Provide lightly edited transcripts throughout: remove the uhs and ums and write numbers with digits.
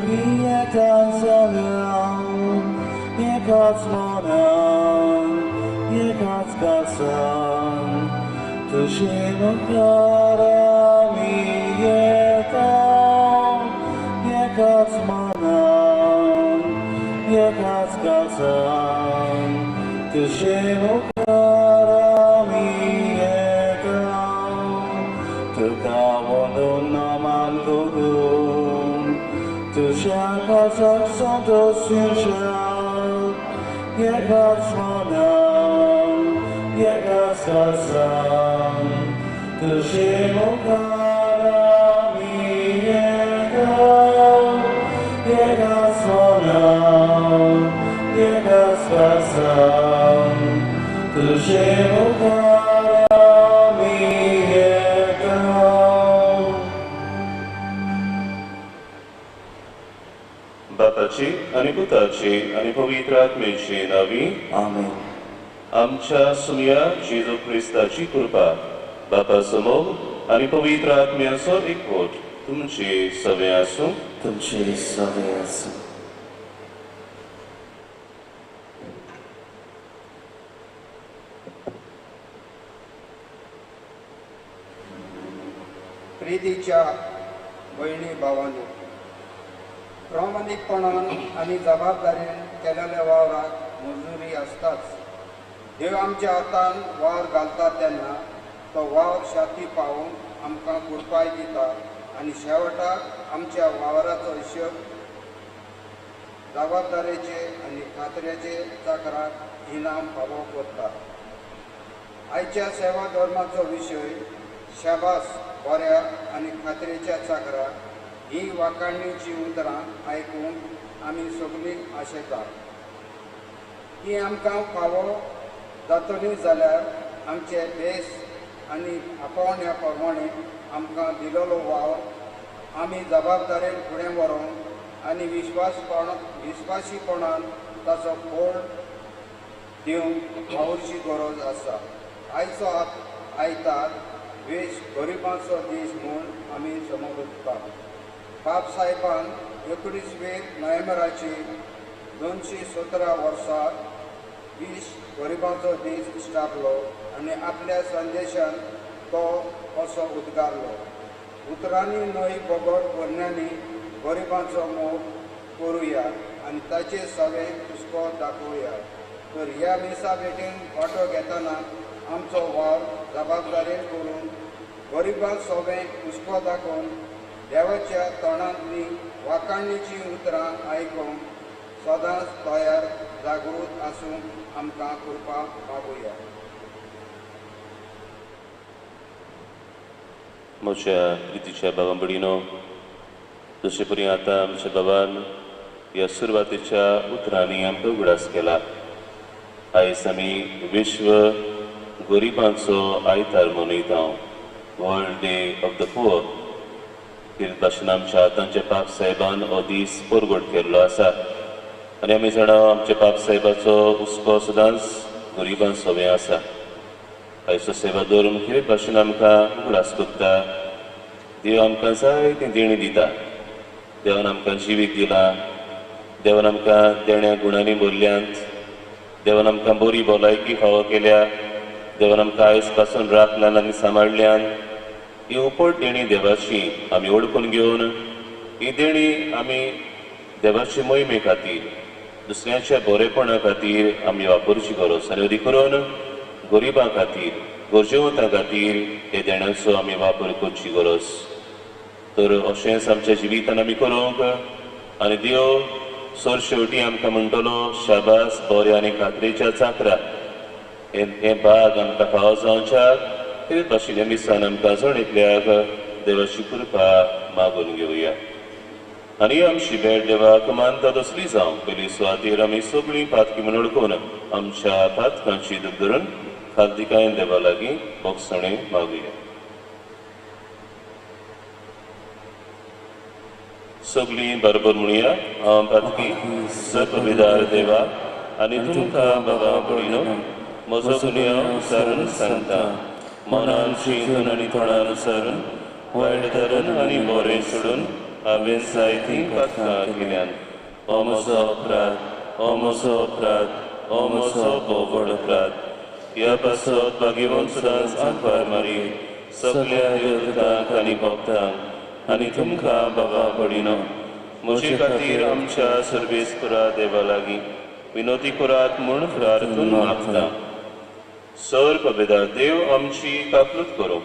예간 성령 예간 모난 예간 가상 드시는 바람이 예간 예간 모난 예간 가상 드시는 바람이 예간 뜨거운 나만 두고 Shaka Saxon to Sinshal, Yekas Manam, Yekas Kasan, to Shimukarami, Yekas Manam, Yekas Kasan, to Shimukarami, बापाची आणि पुताची आणि पवित्र आत्म्याची नावी Amen. आमच्या सुमया जेजू ख्रिस्ताची कृपा बापा समोर आणि पवित्र आत्म्याचो एकवट तुमची सवय आसूं. तुमची सवय आसूं. प्रितीच्या भयणी भावांनो, प्रामाणिकपणान आणि जबाबदारीन केलेल्या वावराक मजुरी आसताच. देव आमच्या हातान वावर घालता तेन्ना तो वावर शाती पावून आमकां कुरपाय दिता आनी शेवटाक आमच्या वावराचो हिशोब जबाबदारेचे आनी खात्रेचे चाकराक इनाम फावो करता. आयच्या सेवा धर्माचो विशय शाबास बऱ्या आनी खात्रेच्या चाकराक ही वाकाणणीची उतरां आयकून आमी सगळीं आशेतात. ही आमकां फावो जातली जाल्यार आमचे देश आनी आपोवण्या प्रमाणे आमकां दिलेलो वावर आमी जबाबदारेन फुडें व्हरोन आनी विस्वासीपणान ताचो फोड दिवंक वावरची गरज आसा. आयचो आयतार वेश गरिबांचो दीस म्हूण आमी समजतात. बाब साहेबान 19 नोव्हेंबराची 217 वर्सां 20 गरिबांचो दीस स्टापलो आनी आपल्या संदेशान तो असो उद्गारलो. उतरांनी न्हय बोगोट पोरण्यांनी गरिबांचो मोग करुया आनी ताचे सवेक हुस्को दाखोवया. तर ह्या मिसा भेटेन वांटो घेतना आमचो वावर जबाबदारेन करून गरिबांक सवेक हुस्को दाखोवन देवाच्या तोंडांतली वाकाणणीची उतरां आयकूंक सदांच तयार जागृत आसूंक आमकां कृपा मागुया. म्हज्या प्रितीच्या भावां भयणीनो, जशे परी आतां आमच्या बाबान ह्या सुरवातेच्या उतरांनी आमकां उगडास केला. आयज आमी विश्व गरिबांचो आयतार मनयता, world day of the poor. ह्या भाशेन आमच्या आतांच्या बाब साहेबान हो दीस परगट केल्लो आसा आनी आमी जाणा आमच्या बाब साहेबाचो हुस्को सदांच गरिबां सवय आसा. आयचो सेवा धर्म हे भाशेन आमकां उगडास करता. देव आमकां जायती देणी दिता. देवान आमकां जिवीत दिलां. देवान आमकां देण्या गुणांनी भरल्यांत. देवान आमकां बरी भलायकी फावो केल्या. देवान आमकां आयज पासून राखल्यान आनी सांबाळल्यान. ही उपट देणी देवाची आमी ओळखून घेवन ही देणी आमी देवाचे मोहिमे खातीर दुसऱ्यांच्या बरेपणा खातीर आमी वापरची गरज. आनी अदी करून गरिबां खातीर गरजेवंतां खातीर हे देण्याचो आमी वापर करची गरज. तर अशेंच आमच्या जिवितान आमी करूंक आनी देव सरशेवटी आमकां म्हणटलो शाबास बऱ्या आनी खात्रेच्या चाकरा हे भाग आमकां फावो जावच्याक ते भाशेन मिसान आमकां जणेतल्याक देवाची कृपा मागून घेवया. आनी आमची भेट देवाक मानता तसली जावं. पयली सुवातेर आमी सगळीं पातकी म्हूण ओळखून आमच्या पातकांची दूख धरून खातीकायेन देवा लागीं बोगसणे मागुया. सगळीं बरोबर म्हणुया. हांव पातकी सर्वविदार देवा आनी तुमकां बाबा भयणीनो म्हजो गुन्यांव विचारून सांगता. मनान चिंतून आनी तोंडान विचारून वायट धरून आनी बरें सोडून हांवें जायतीं पातकां केल्यान हो म्हजो अपराध, हो म्हजो अपराध, हो म्हजो बोवड अपराध. ह्या पासत भाग्यवान सदांच आंकवार मारी सगळ्या देवतांक आनी भक्तांक आनी तुमकां बाबा पडिनो म्हजे खातीर आमच्या सर्वेस्परा देवा लागीं विनोदी करात म्हूण प्रार्थून मागता. सर पबेदार देव आमची काकलूत करूं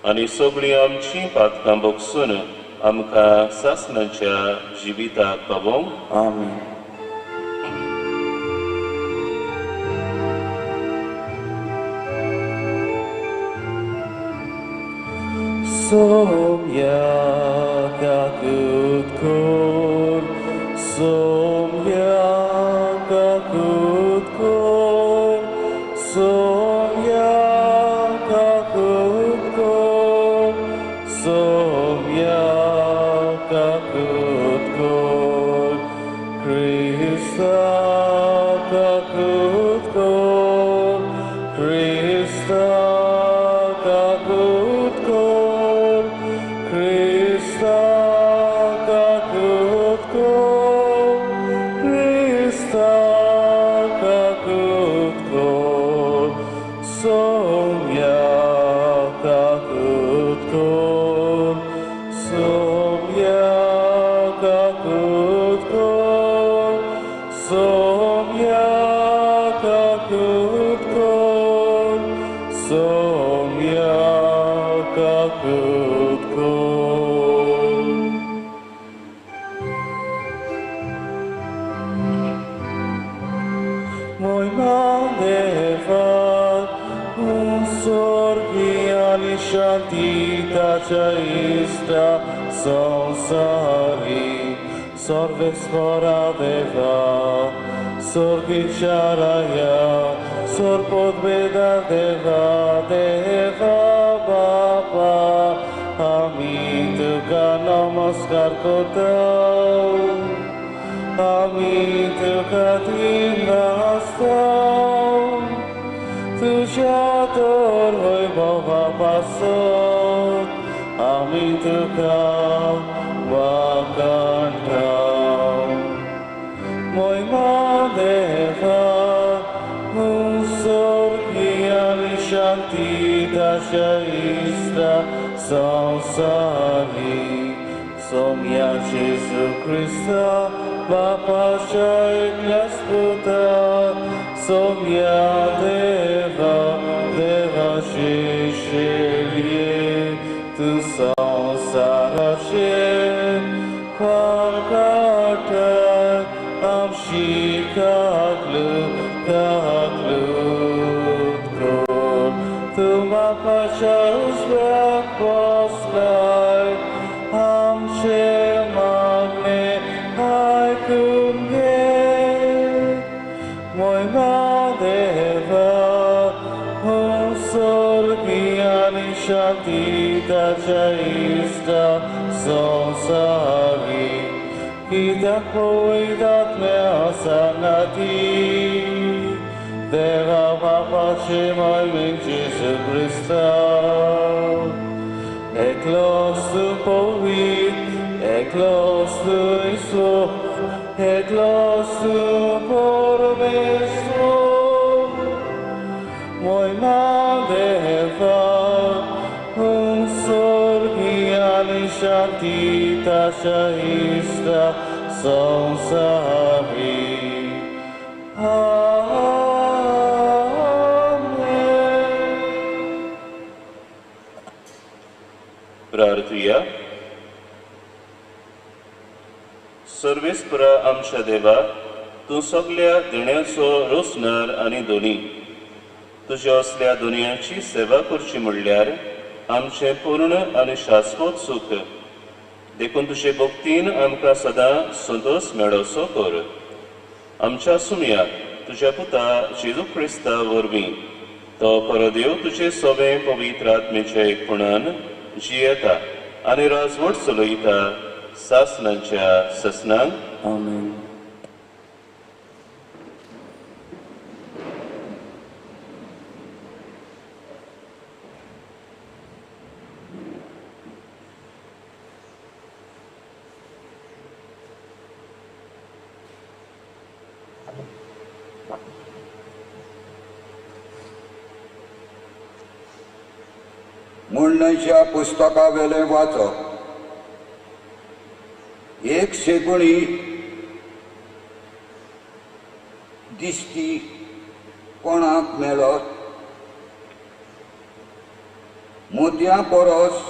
आनी सगळीं आमची पातकां बोगसून आमकां सासणाच्या जिविताक पावोवंक. आमीन. Somja kakut kor, somja kakut kor, somja kakut kor, somja kakut kor, Krista kakut kor, Krista kakut kor, Krista kakut kor, Krista kakut kor, somja kakut kor, somja kakut kor, somja kakut kor, somja kakut kor. Mój Madeva, un sorghiali shantita chaista sansari, sorve sporadeva, sorgi charaya, sorpodveda deva, deva baba, আমি तुका नमस्कार करता. आम्ही तुका दिन असतो, तुझ्या तर वैभवापासून आम्ही तुका वाकणतो. Moima Deva, sorgiali shantita shaista sansari, somja Jezu Krista, Papa Shaiklasputa, somja Deva, Deva Shishilje, tu sansarache, Karkata, Amshi kaklut, kaklut kor, tu Papa Shaiklasputa, poslaj, Amshe magne, Aikunge, Mój Madeva, sorgiani shantita chaista sansari, Kitak poidat me asanati, Deva Papa Shemai min Jesu Christa, Eklos tu povit, Eklos tu iso, Eklos tu pormeso, Mój Madeva, sorgiani shantita shaista sansari. Amen. प्रार्थूया. सर्वेस्परा आमच्या देवा, तूं सगळ्या दिण्याचो रोसणार आनी दोनी तुज्या असल्या दुनियाची सेवा करची म्हणल्यार आमचे पूर्ण आनी शाश्वत सुख देखून तुजे भक्तीन आमकां सदां संतोष मेळोसो कर. आमच्या सुमयाक तुज्या पुता जेजू क्रिस्ता वरवीं तो परदेव तुजे सोबे पवित्र आत्मेच्या एकपणान जियेता आनी राजवट चलयता सासणांच्या ससनांक. Amen. म्हणण्याच्या पुस्तका वेले वाचप. एक शेगुणी दिसती कोणाक मेळत, मोतयां परस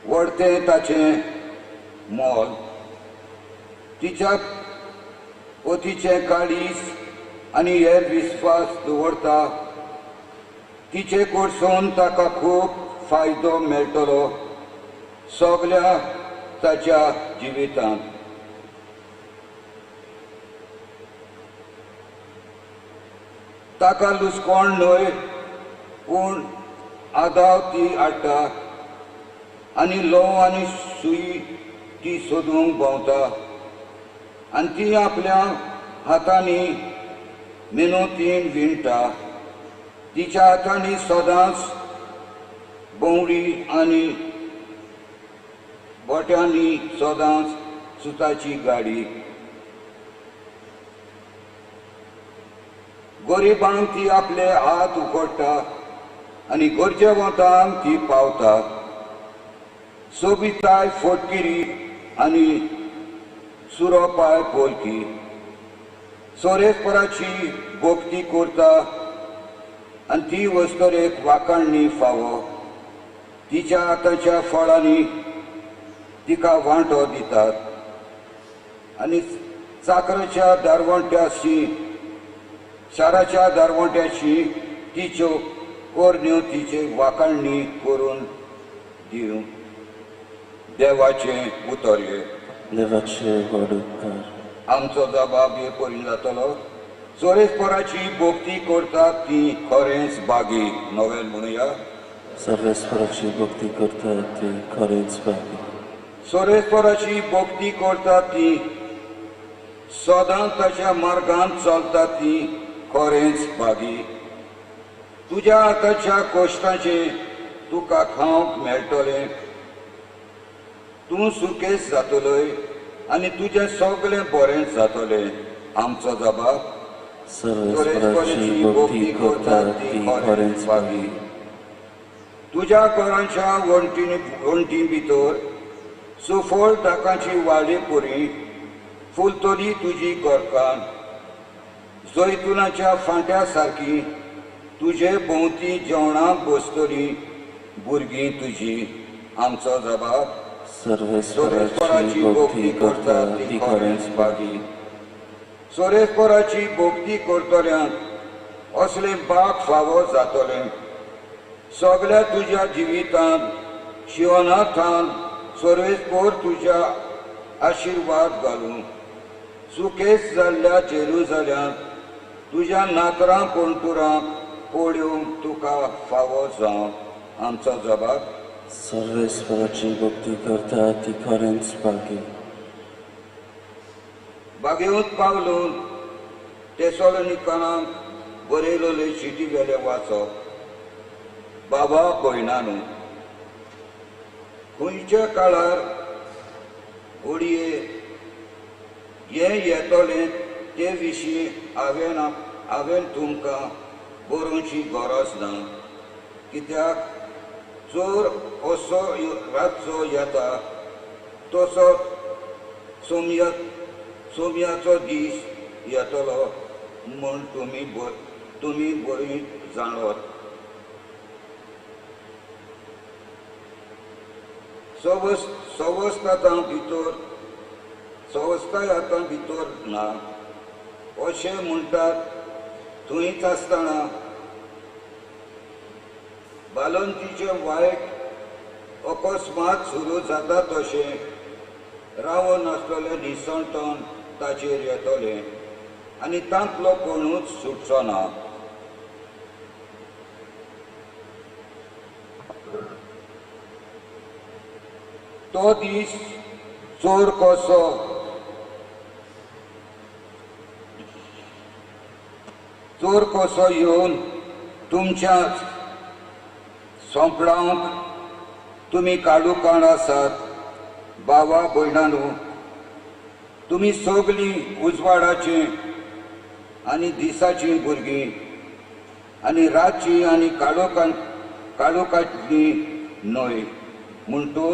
व्हडतें ताचें मोल. तिच्या पोतीचें काळीज आनी हेर विस्वास दवरता, तिचे कडसून ताका खूब फायदो मेळटलो सगळ्या ताच्या जिवितांत. ताका लुस्कोण न्हय पूण आदाव ती हाडटा आनी लोव आनी सुई ती सोदूंक भोंवता आनी ती आपल्या हातांनी मेनोतीन विणटा. तिच्या हातांनी सदांच भोंवडी आनी बोट्यांनी सदांच सुताची गाडी. गरिबांक ती आपले हात उकडटा आनी गरजेवंतांक ती पावता. सोबिताय फोटगिरी आनी सुरोपाय पोलकी. सोरेस्पराची भोक्ती करता आनी ती वस्तरेक वाकाणणी फावो. तिच्या हाताच्या फळांनी तिका वांटो दितात आनी चाकराच्या दारवंट्याशी शाराच्या दारवंट्याशी तिच्यो कोरण्यो तिचे वाकाणणी करून दिवं. देवाचें उतोर्ये. देवाचे व्हड उपकार. आमचो जबाब हे परीन जातलो. सोरेस्पराची भोक्ती करतात ती खरेंच बागी. नोवेल म्हणुया. सर्वेस्पराची भक्ती करतात ती खरेंच बागी. सोरेस्पराची भोक्ती करतात ती सदांच ताच्या मार्गांत चलतात ती खरेंच बागी. तुज्या हाताच्या कश्टाचें तुका खावंक मेळटलें. तूं सुकेस जातलोय आनी तुजें सगळें बरें जातलें. आमचो जबाब. सर्वेस्पराची भक्ती करतात ती खरेंच बागी. तुज्या घराच्या वणटी भितर सुफळ दाकाची वाडी पुरी फुलतली तुजी घरकान. जैतुनाच्या फांट्या सारकी तुजे भोंवती जेवणाक बसतली भुरगीं तुजी. आमचो जबाब. सर्वेस्पराची भक्ती करतात ती खरेंच बागी. सोरेस्पराची भोक्ती करतल्यांक असलें बाग फावो जातलें. सगळ्या तुज्या जिवितांत शिवनाथान सोरेस्पोर तुज्या आशिर्वाद घालूं. सुकेस जाल्ल्या जेरुजल्यांत तुज्या नातरां पंटुरांक पळोवंक तुका फावो जावं. आमचो जबाब. सर्वेस्पराची भक्ती करतात ती खरेंच बागी. बागेंत पावलून तेसोलोनिकांक बरयलोले चिटी वेले वाचप. बाबा भयणानू, खंयच्या काळार घडये हें येतलें ते विशीं हांवें तुमकां बरोवची गरज ना. कित्याक चोर असो रातचो येता तसो सोमयाचो दीस येतलो म्हूण तुमी बरी जाणवत. संवस्थाय आतां भितर ना अशें म्हणटात. थंयच आसतना बालंतीचें वायट अकस्मात सुरू जाता तशें रावून आसलेलें निसणटण ताचेर येतलें आनी तांतलो कोणूच सुटचो ना. तो दीस चोर कसो येवन तुमच्या सोंपडावंक तुमी काडूकाण आसात. बाबा भयणानू, तुमी सगलीं उजवाडाची आनी दिसाची भुरगीं आनी रातची आनी काळोखाची न्हय म्हणटो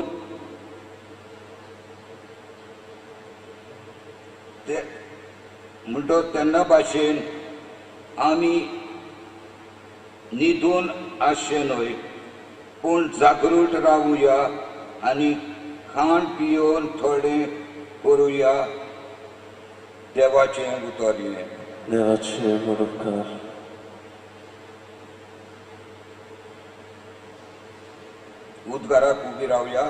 तेन्ना भाशेन आमी न्हिदून आसचे न्हय पूण जागृत रावुया आनी खाण पियोन थोडें करुया देवाचें उतरलें. देवाचे बरोबर. उद्गाराक उबी रावया.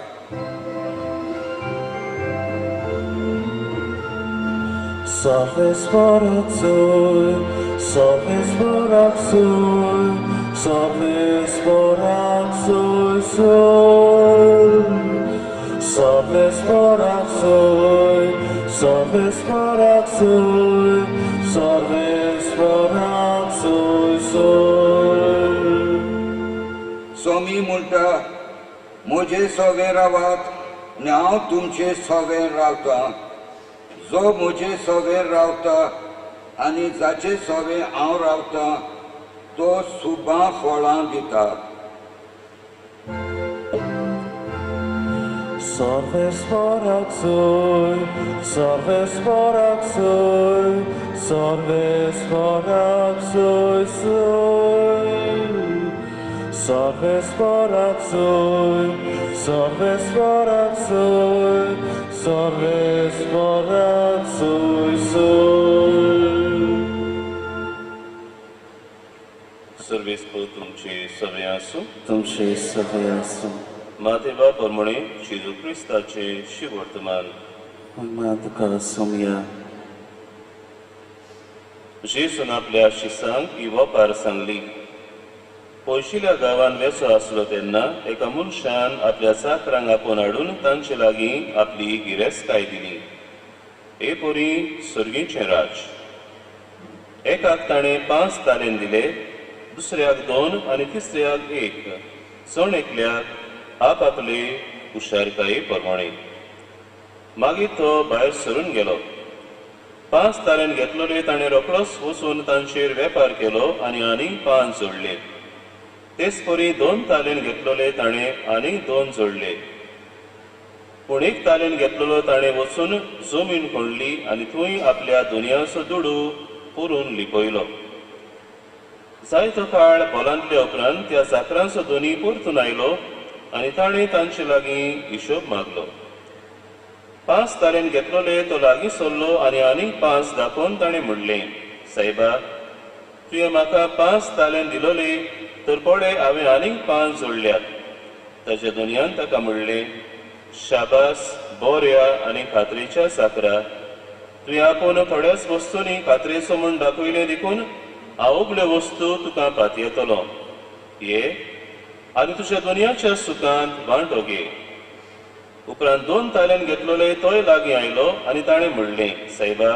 Salves Boraxoy, Salves Boraxoy, Salves Boraxoy, Salves Boraxoy, Salves Boraxoy, Salves Boraxoy. Somi म्हणटा म्हजे सोवे रावात आनी हांव तुमचे सोवे रावतां. जो म्हजे सोवे रावता आनी जाचे सोवे हांव रावतां तो सुबां फळां दिता. Salves Boraxoy, Salves Boraxoy, Salves Boraxoy, Salves Boraxoy, Salves Boraxoy, Salves Boraxoy. सर्वेस्पो तुमचे सवे आसूं. तुमचे सवे आसूं. मातेवा प्रमाणे जेजू क्रिस्ताचे शिवर्तमान. महिमा तुका सोमया. जेजून आपल्या शिसांक ही वपार सांगली. पयशिल्या गांवान वेसो आसलो तेन्ना एका मनशान आपल्या चाकरांक आपोवन हाडून तांचे लागीं आपली गिरेस्तकाय दिली. हे पोरी सर्गीचें राज. एकाक ताणें 5 तालेंत दिले, दुसऱ्याक 2 आनी तिसऱ्याक 1, चण एकल्याक आपले हुशारकाये प्रमाणे. मागीर तो भायर सरून गेलो. 5 तालेंत घेतलोले ताणें रोखडोच वचून तांचेर वेपार केलो आनी आनीक 5 जोडले. तेच परी 2 तालेंत घेतलोले ताणें आनीक 2 जोडले. पूण 1 तालेंत घेतलोलो ताणें वचून जमीन खणली आनी थंय आपल्या दुनयाचो दुडू पुरून लिपयलो. जायतो काळ बोलांतल्या उपरांत त्या चाकरांचो दोनी परतून आयलो आनी ताणें तांचे लागीं हिशोब मागलो. 5 तालेंत घेतलोले तो लागीं सरलो आनी आनीक 5 दाखोवन ताणें म्हणलें, सायबा, तुवें म्हाका 5 तालेंत दिलोले तर पळय हांवें आनीक 5 जोडल्यात. ताच्या दुनयान ताका म्हणलें, शाबास बऱ्या आनी खात्रेच्या चाकरा, तुवें आपूण थोड्याच वस्तूंनी खात्रेचो म्हूण दाखयलें देखून हांव उगल्यो वस्तू तुका पातयेतलो. ये आनी तुज्या दुनयाच्या सुखांत वांटो घे. उपरांत 2 तालेंत घेतलोले तोय लागीं आयलो आनी ताणें म्हणलें, सायबा,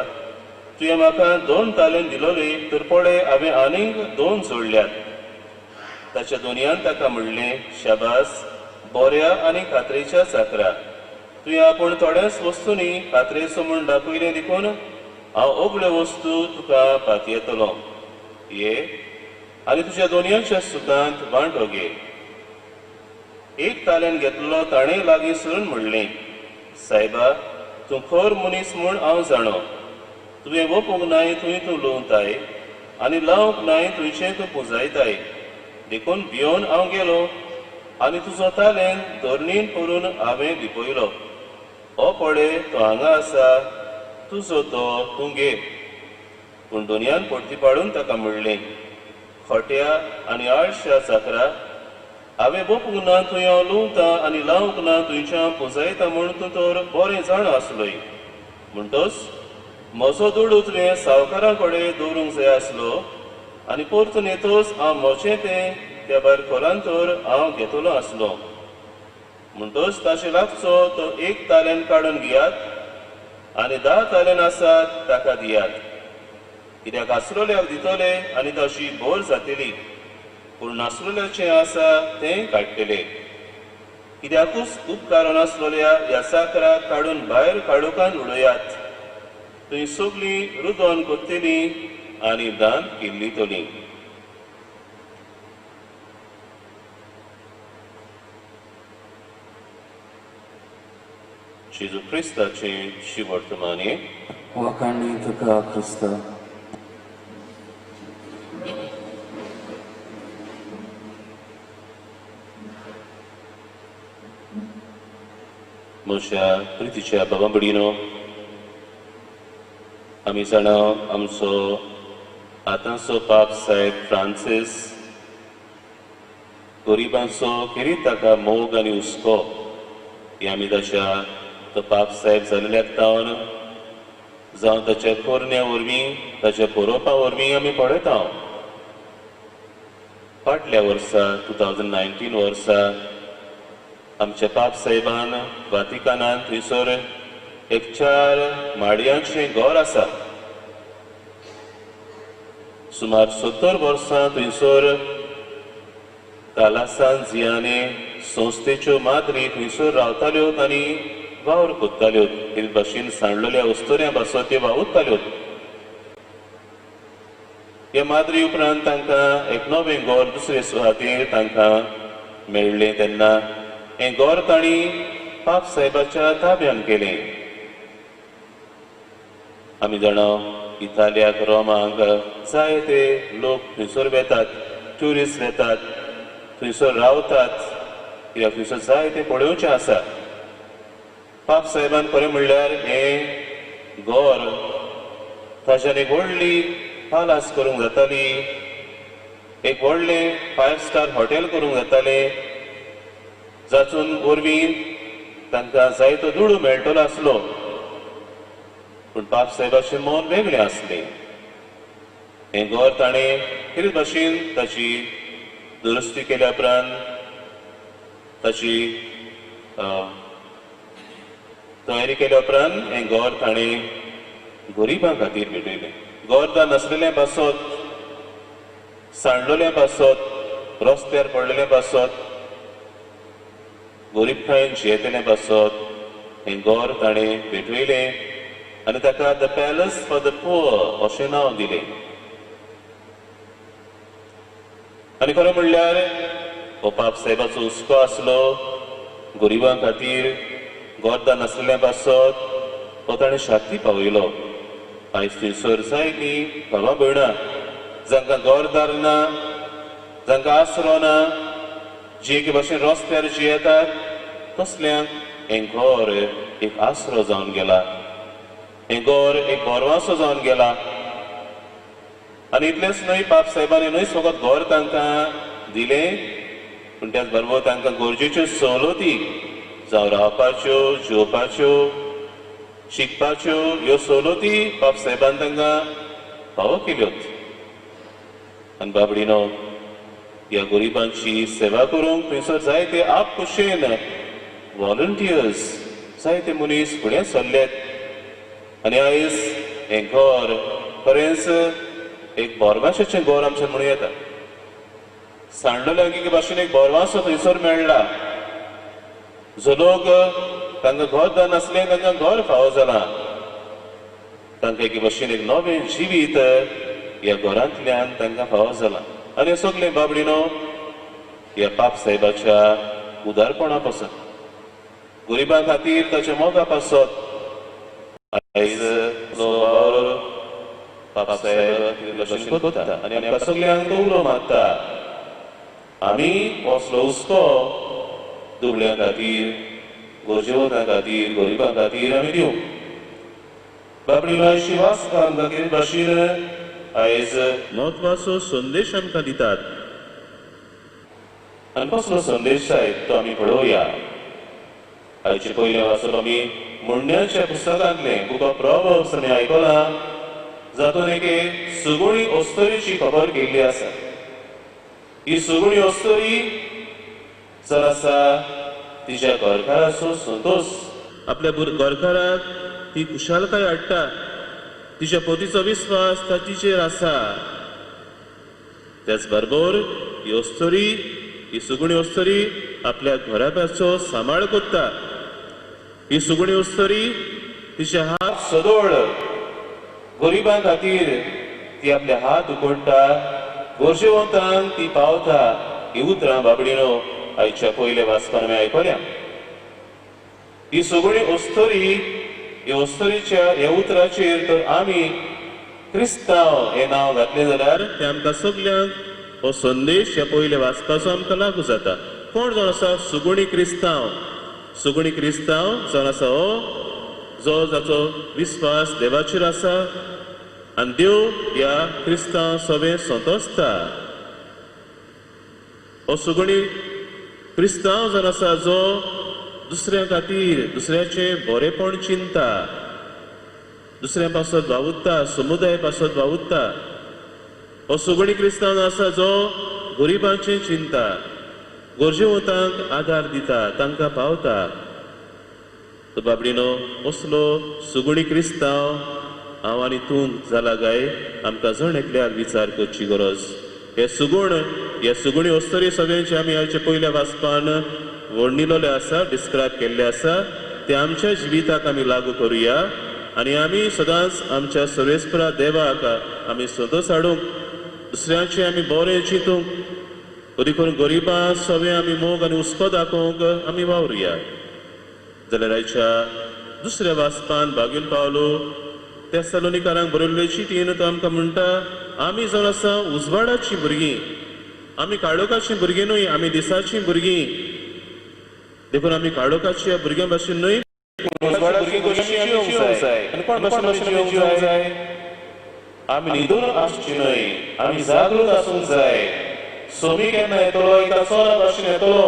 तुवें म्हाका 2 तालेंत दिलोले तर पळय हांवें आनीक 2 जोडल्यात. ताच्या दुनयान ताका म्हणलें, शाबास बऱ्या आनी खात्रेच्या चाकरा, तुवें आपूण थोड्याच वस्तूंनी खात्रेचो म्हूण दाखयलें देखून हांव ओगल्यो वस्तू तुका पातयेतलो. ये आनी तुज्या दुनयाच्या सुखांत वांटो घे. 1 तालेंत घेतलो ताणें लागीं सरून म्हणलें, सायबा, तूं खोर मनीस म्हूण हांव जाणो. तुवें ओपूंक नाय थंय तूं लुंवताय आनी लावंक नाय थंयचें तूं पुंजायताय. देखून भियोन हांव गेलो आनी तुजो तालेंत धरणीन परून हांवें लिपयलो. हो पळय तो हांगा आसा, तुजो तो तूं घे. पूण दुनयान पडती पाडून ताका म्हणलें, खोट्या आनी आळश्या चाकरा, हांवें बोपूंक ना थंय हांव लुंवतां आनी लावंक ना थंयच्या पुंजायता म्हूण तूं तर बरें जाणा आसलोय. म्हणटोच म्हजो दुडू तुवें सावकारां कडेन दवरूंक जाय आसलो आनी परतून येतोच हांव म्हजें तें त्या भायर खोलान तर हांव घेतलो आसलो. म्हणटोच ताचे लागचो तो 1 तालेंत काडून घेयात आनी 10 तालेंत आसात ताका दियात. कित्याक आसलोल्याक दितले आनी ताची भोर जातली, पूण नासलोल्याचें आसा तें काडटले. कित्याकूच उपकारो नासलोल्या ह्या चाकराक काडून भायर काडोकान उडयात. थंय सगळीं रुजोन कोत्तेली आनी दान केल्ली तोली. जेजू क्रिस्ताचे शिवर्तमाने वखाणी तुका क्रिस्ता. म्हज्या प्रितीच्या बाबा भयणीनो, आमी जाणा आमचो आतांचो पाप साहेब फ्रांसीस गरिबांचो केरी ताका मोग आनी हुस्को हे आमी ताच्या तो पाप साहेब जाल्ल्याक तावन जावं ताच्या कोरण्या वरवीं ताच्या बरोवपा वरवीं आमी पळयता. फाटल्या वर्सा 2019 वर्सा आमच्या पाप साहेबान वातिकानान थंयसर एक 4 माडयांचें घर आसा. सुमार 70 वर्सां थंयसर तालासान जियाने संस्थेच्यो माद्री थंयसर रावताल्यो आनी वावर कोत्ताल्यो. हे भाशेन सांडलेल्या वस्तुऱ्यां पासत त्यो वावुरताल्यो. ह्या माद्री उपरांत तांकां एक नवें घर दुसरे सुवातेर तांकां मेळ्ळें. तेन्ना हें घर तांणी पाप साहेबाच्या ताब्यान केलें. आमी जाणा इतालियाक रोमाक जायते लोक थंयसर वेतात, ट्युरिस्ट येतात, थंयसर रावतात, कित्याक थंयसर जायते पळोवचें आसा. पाप साहेबान खरें म्हणल्यार हें घर ताच्यान एक व्हडली पालास करूंक जाताली, एक व्हडलें 5 स्टार हॉटेल करूंक जातालें, जातून वरवीं तांकां जायतो दुडू मेळटलो आसलो. पूण पाप साहेबाचें मन वेगळें आसलें. हें घर ताणें कितें भाशेन ताची दुरुस्ती केल्या उपरांत ताची तयारी केल्या उपरांत हें घर ताणें गरिबां खातीर भेटयलें. घर नासलेल्या पासत, सांडलेल्या पासत, रस्त्यार पडलेल्या पासत, गरीबखायेन जियेतल्या पासत हें घर ताणें भेटयलें आनी ताका the palace for the poor अशें नांव दिलें. आनी खरें म्हणल्यार हो पाप साहेबाचो हुस्को आसलो गरिबां खातीर. घरदार नासलेल्या पासत हो ताणें शांती पावयलो. आयज थंयसर जायतीं भावां भयणां जांकां घरदार ना, जांकां आसरो ना, जी एके भाशेन रस्त्यार जियेतात, तसल्यांक हें घर एक आसरो जावन गेला. हें घर एक गोरवांसो जावन गेला. आनी इतलेंच न्हय, पाप साहेबान न्हय फकत घर तांकां दिलें, पूण त्याच बरोबर तांकां गरजेच्यो सवलती जावं रावपाच्यो, जेवपाच्यो, शिकपाच्यो ह्यो सवलती पाप साहेबान तांकां फावो केल्योत. आनी बाबडीनो, ह्या गरिबांची सेवा करूंक थंयसर जायते आपकुशेन व्हॉलंटियर्स, जायते मनीस फुडें सरल्यात. आनी आयज हें घर खरेंच एक बोरमाशेचें घर आमचें म्हणूं येता. सांडलेल्या एके भाशेन एक बोरमासो थंयसर मेळ्ळा. जो लोक तांकां घरदार नासलें तांकां घर फावो जालां. तांकां एके भाशेन एक नवें जिवीत ह्या घरांतल्यान तांकां फावो जालां. आनी हें सगळें बाबडीनो ह्या पाप साहेबाच्या उदारपणा पासत, गरिबां खातीर ताच्या मोगा पासत. आयज जो वावर पाप साहेब भाशेन कोत्ता आनी आमकां सगळ्यांक उलो मारता. आमी असलो हुस्को दुबळ्यां खातीर, गरजेवंतां खातीर, गरिबां खातीर आमी दिवं. बाबडीनो आयची वाचता आमकां कितें भाशेन आयज म्हत्वाचो संदेश आमकां दितात. आनी कसलो संदेश जाय तो आमी पळोवया. आयचे पयले वाचप आमी मुंड्याच्या पुस्तकांतलें बुक ऑफ प्रॉवर्ब्स आमी आयकलां, जातून एके सुगुणी ओस्तरीची खबर केल्ली आसा. ही सुगुणी ओस्तरी जर आसा तिच्या घरकाराचो संतोष, आपल्या घरकाराक ती खुशालकाय हाडटा. तिच्या पतीचो विस्वास ताचेर आसा. त्याच बरोबर ही ओस्तरी, ही सुगुणी ओस्तरी आपल्या घराब्याचो सांबाळ करता. ही सुगुणी ओस्तरी तिचे हात सदोळ गरिबां खातीर ती आपले हात उकडटा, गरजेवंतांक ती पावता. ही उतरां बाबडीनो आयच्या पयले वाचपान आमी आयकल्या. ही सगळी ओस्तोरी, हे ओस्तोरीच्या ह्या उतराचेर तर आमी क्रिस्तांव हे नांव घातलें जाल्यार ते आमकां सगल्यांक हो संदेश ह्या पयले वाचपाचो आमकां लागू जाता. कोण जावन आसा सुगुणी क्रिस्तांव? सुगुणी क्रिस्तांव जावन आसा हो जो जाचो विस्वास देवाचेर आसा आनी देव ह्या क्रिस्तांव सभेंत संतोसता. हो सुगुणी क्रिस्तांव जावन आसा जो दुसऱ्या खातीर दुसऱ्याचे बरेपण चिंता, दुसऱ्या पासत वावुरता, समुदाय पासत वावुरता. हो सुगुणी क्रिस्तांव आसा जो गरिबांचे चिंता, गरजेवंतांक आदार दिता, तांकां पावता. तो बाबडीनो असलो सुगुणी क्रिस्तांव हांव आनी तूं जाला काय आमकां जण एकल्याक विचार करची गरज. हे सुगुणी ओस्तोरी सगळ्यांचे आमी आयच्या पयल्या वाचपान वर्णिल्ले आसा, डिस्क्रायब केल्ले आसा. ते आमच्या जिविताक आमी लागू करुया आनी आमी सदांच आमच्या सर्वेस्परा देवाक आमी सदोस हाडूंक, दुसऱ्यांचे आमी बरें चिंतूंक, कधी करून गरिबां सवे आमी मोग आनी हुस्को दाखोवंक आमी वावरुया. जाल्यार आयच्या दुसऱ्या वाचपान भागील पावलो तेसलोनिकारांक बरयल्ले चिठीन तो आमकां म्हणटा, आमी जावन आसा उजवाडाचीं भुरगीं, आमी काळोखाचीं भुरगीं न्हय, आमी दिसाचीं भुरगीं. देखून आमी काळोखाच्या भुरग्यां भाशेन न्हय, आमी न्हिदून आसची न्हय, आमी जागृत आसूंक जाय. सोमी केन्ना येतलो, एका चोरा भाशेन येतलो,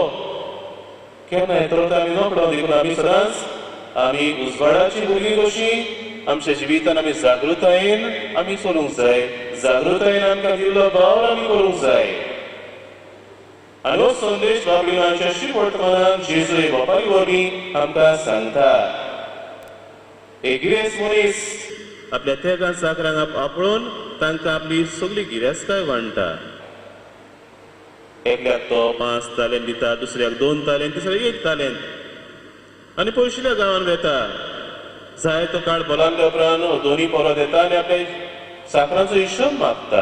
केन्ना येतलो तो आमी नकळो. देखून आमी सदांच आमी उजवाडाची भुरगीं कशीं आमच्या जिवितान आमी जागृतायेन आमी चलूंक जाय. जागृतायेन आमकां दिल्लो भाव आमी करूंक जाय. आनी हो संदेश बाबडीनाच्या शिकवटपणान जेजू हे बापाई वरवीं आमकां सांगता. एक गिरेस्त मनीस आपल्या तेगां चाकरांक आपळोवन तांकां आपली सगळी गिरेस्तकाय वांडटा. एकल्याक तो 5 तालेंत दिता, दुसऱ्याक 2 तालेंत, तिसऱ्याक 1 तालेंत आनी पयशिल्ल्या गांवांत वेता. जाय तो काळ भोलांल्या उपरांत दोनी परत येता आनी आपल्या चाकरांचो हिशोब मागता.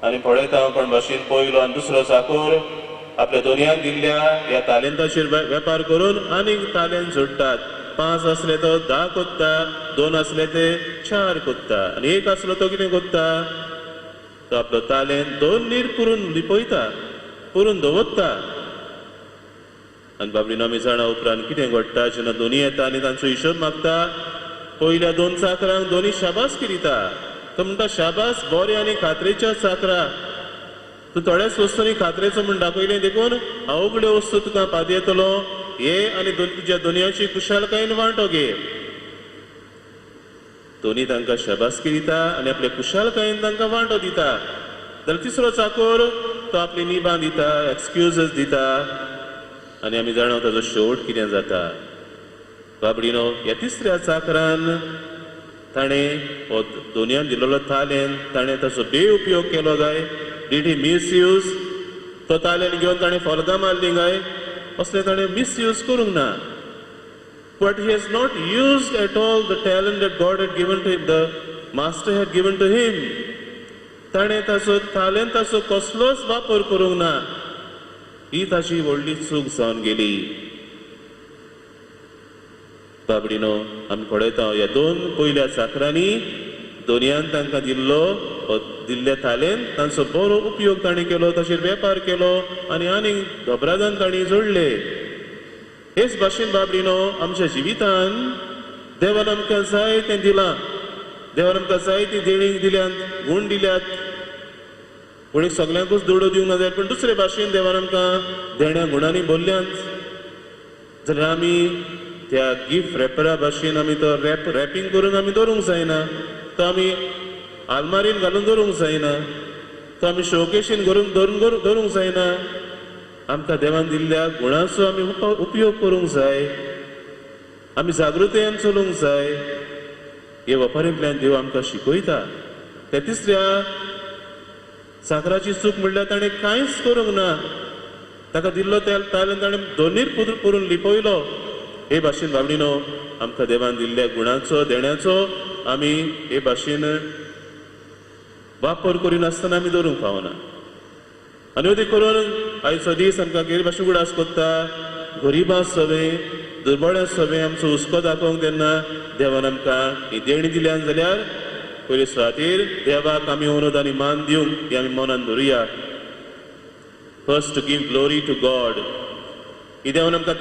आनी पळयता हांव कोण भाशेन पयलो आनी दुसरो चाकर आपल्या दोनयाक दिल्ल्या ह्या तालेंताचेर वेपार करून आनीक तालेंत जोडटात. 5 असले तो 10 कोत्ता, 2 असले ते 4 कोत्ता आनी 1 असलो तो कितें कोत्ता, तो आपलो तालेंत 2 नीर पुरून लिपयता, पुरून दवरता. आनी बाबडीन आमी जाणा उपरांत कितें घडटा जेन्ना दोनी येता आनी तांचो हिशोब मागता. पयल्या 2 चाकरांक दोनी शाबासकी दिता. तो म्हणटा, शाबास बरे आनी खात्रेच्या चाकरा, तूं थोड्याच वस्तूंनी खात्रेचो म्हूण दाखयलें. देखून हांव उगड्यो वस्तू तुका पादयतलो, ये आनी तुज्या दोनयाची कुशालकायेन वांटो घे. दोनी तांकां शाबासकी दिता आनी आपल्या कुशालकायेन तांकां वांटो दिता. जाल्यार तिसरो चाकर तो आपली निबां दिता, एक्सक्युजीस दिता आनी आमी जाणा ताजो शेवट कितें जाता. बाबडीनो ह्या तिसऱ्या चाकरान ताणें हो दोनयान दिल्लो तालेंत ताणें ताचो बेउपयोग केलो काय. Did he misuse? तो तालेंत घेवन ताणें फॉलगां मारलीं काय? असलें ताणें मिसयूज करूंक ना. But he has not used at all the talent that God had given to him, the master had given to him. ताणें ताचो तालेंताचो कसलोच वापर करूंक ना. ही ताची व्हडली चूक जावन गेली. बाबडीनो आमी पळयता ह्या 2 पयल्या चाकरांनी दोनयान तांकां दिल्ल्या तालेंत तांचो बरो उपयोग ताणें केलो, ताचेर वेपार केलो आनी आनीक धोबरादान ताणें जोडले. हेच भाशेन बाबडीनो आमच्या जिवितान देवान आमकां जाय तें दिलां. देवान आमकां जाय ती देणी दिल्यात, गूण दिल्यात. कोणी सगळ्यांकूच दडो दिवंक ना जाय, पूण दुसरे भाशेन देवान आमकां देण्या गुणांनी भरल्यांत. जाल्यार आमी त्या गिफ्ट रॅपरा भाशेन आमी तो रॅपिंग करून आमी दवरूंक जायना. तो आमी आलमारीन घालून दवरूंक जायना. तो आमी शोकेशीन दवरूंक जायना. आमकां देवान दिल्ल्या गुणांचो आमी उपयोग करूंक जाय. आमी जागृतायेन चलूंक जाय. हे वपारींतल्यान देव आमकां शिकयता. त्या तिसऱ्या चाकराची चूक म्हणल्यार ताणें कांयच करूंक ना. ताका दिल्लो तालेंत ताणें दोनीर पुरून लिपयलो. हे भाशेन बाबडीनो आमकां देवान दिल्ल्या गुणांचो देण्याचो आमी हे भाशेन वापर करिनासतना आमी दवरूंक पावना. आनी अदी करून आयचो दीस आमकां केरी भाशेन उडास कोत्ता. गरिबां सवे दुर्बळ्या सवे आमचो हुस्को दाखोवंक तेन्ना देवान आमकां ही देणी दिल्यान जाल्यार पयले सुवातेर देवाक आमी ओनद आनी मान दिवंक ही आमी मनान धरुया. First to give glory to God. ही देवान आमकां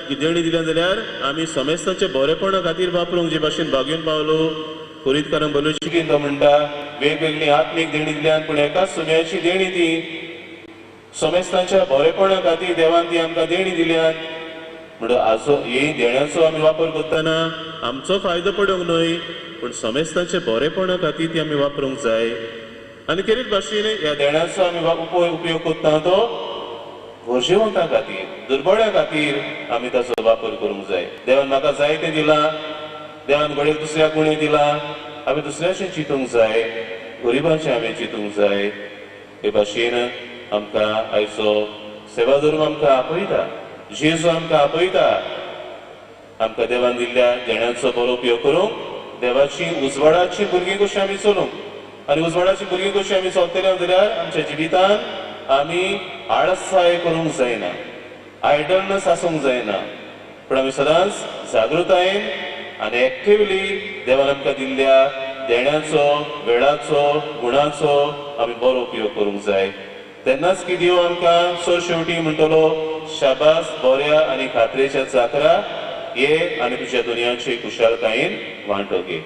देणी दिल्यान जाल्यार आमी समेस्तांच्या बरेपणा खातीर वापरूंक जे भाशेन भाग्यून पावलो. कुरीतकारांक बलोचिकीन तो म्हणटा वेगवेगळी आत्मीक देणी दिल्यान पूण एकाच सुमयाची देणी ती समेस्तांच्या बरेपणा खातीर देवान ती आमकां देणी दिल्यान. म्हणून आजो हे देण्याचो आमी वापर करतना आमचो फायदो पडोंक न्हय पूण समेस्तांच्या बरेपणा खातीर ती आमी वापरूंक जाय. आनी केरीत भाशेन ह्या देण्याचो आमी उपयोग करता तो गरजेवंतां खातीर दुर्बळ्यां खातीर आमी ताचो वापर करूंक जाय. देवान म्हाका जाय तें दिलां. देवान घडये दुसऱ्याक उणें दिलां. आमी दुसऱ्याचें चिंतूंक जाय. गरिबांचें आमी चिंतूंक जाय. हे भाशेन आमकां आयचो सेवा धर्म आमकां आपयता. जेजू आमकां आपयता. आमकां देवान दिल्ल्या देण्याचो बरो उपयोग करूंक देवाची उजवाडाची भुरगीं कशीं आमी चलूंक आनी उजवाडाची भुरगीं कशीं आमी चलतले जाल्यार आमच्या जिवितान आमी आळसाय करूंक जायना. आयडलनस आसूंक जायना पूण आमी सदांच जागृतायेन आनी एक्टिवली देवान आमकां दिल्ल्या देण्याचो वेळाचो गुणाचो आमी बरो उपयोग करूंक जाय. तेन्नाच की देव आमकां सर शेवटी म्हणटलो शाबास बऱ्या आनी खात्रेच्या चाकरा ये आनी तुज्या दुनियाची कुशळटायेन वांटो घे.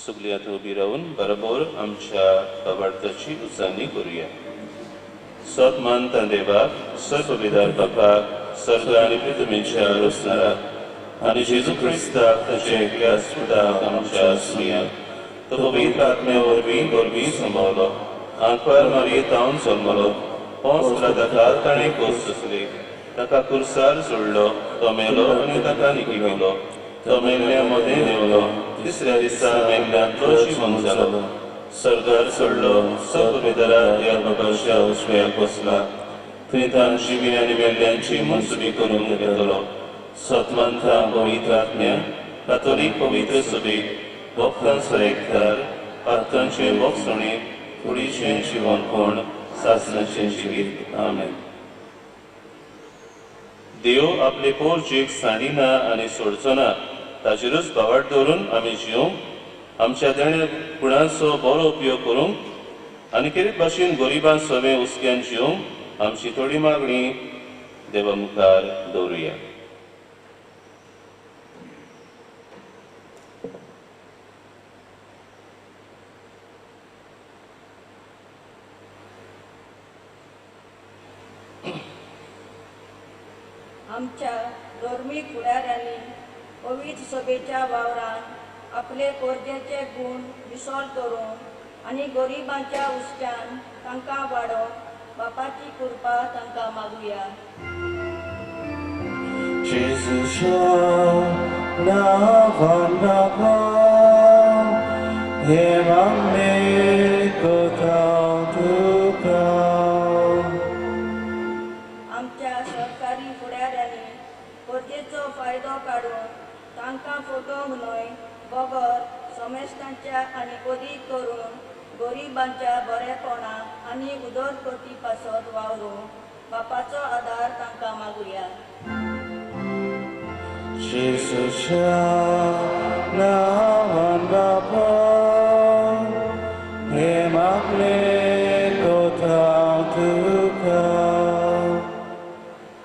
सगळ्यांत उबी रावन बरोबर आमच्या आवडताची उजाळणी करूया. सत मानता देवाक सर्वविधार बापाक सर्ग आनी पृथ्वीच्या रचणाराक आनी जेजू क्रिस्ताक ताचे एकल्या सुदाक आमच्या स्त्रियांक तो पवित्र आत्म्या वरवीं संभवलो. आंकवार मारये तावन जल्मलो. पोंच राताकाल ताणें कोस सुचली. ताका कुर्सार जोडलो. तो मेलो आनी ताका निखिविलो. तो मेल्ल्या मदें देंवलो. तिसऱ्या दिसा मेल्ल्यांतलो जिवंत जालो. सर्गार चडलो. सर्वविधाराक ह्या बाबाच्या उजव्याक बसला. थंय ताण जिवी आनी मेल्ल्यांची मनसुबी करून घेतलो. सतमंथा पवित्र आत्म्या कातोलीक पवित्र सभेक भक्तांचो एकठार पात्रांचे भोगसणी कुडीचें जिवनपण सासणाचें जिवीत. आमेन. देव आपले पोरचेक साडिना आनी सोडचो ना. ताचेरूच बावाट दवरून आमी जिवंक आमच्या देण्या गुणांचो बरो उपयोग करूंक आनी केरीत भाशेन गरिबां सवे हुस्क्यान जिवंक आमची थोडी मागणी देवा मुखार दवरुया. आमच्या धर्मीक फुडाऱ्यांनी पवित्र सभेच्या वावरांत आपले गरजेचे गुण विसर करून आनी गरिबांच्या उस्त्यान तांकां वाडोवंक बापाची कृपा तांकां मागुया. जेजूच्या नांवान बाबा हे मागणे कोता तुका. आमच्या सरकारी फुडाऱ्यांनी गरजेचो फायदो काडून तांकां फटोवंक न्हय बगर समेस्तांच्या आनी अदीक करून गरिबांच्या बरेपणा आनी उदरगती पासत वावरूंक बापाचो आदार तांकां मागुया. जेजूच्या नांवान बाबा हे मागणे कोता तुका.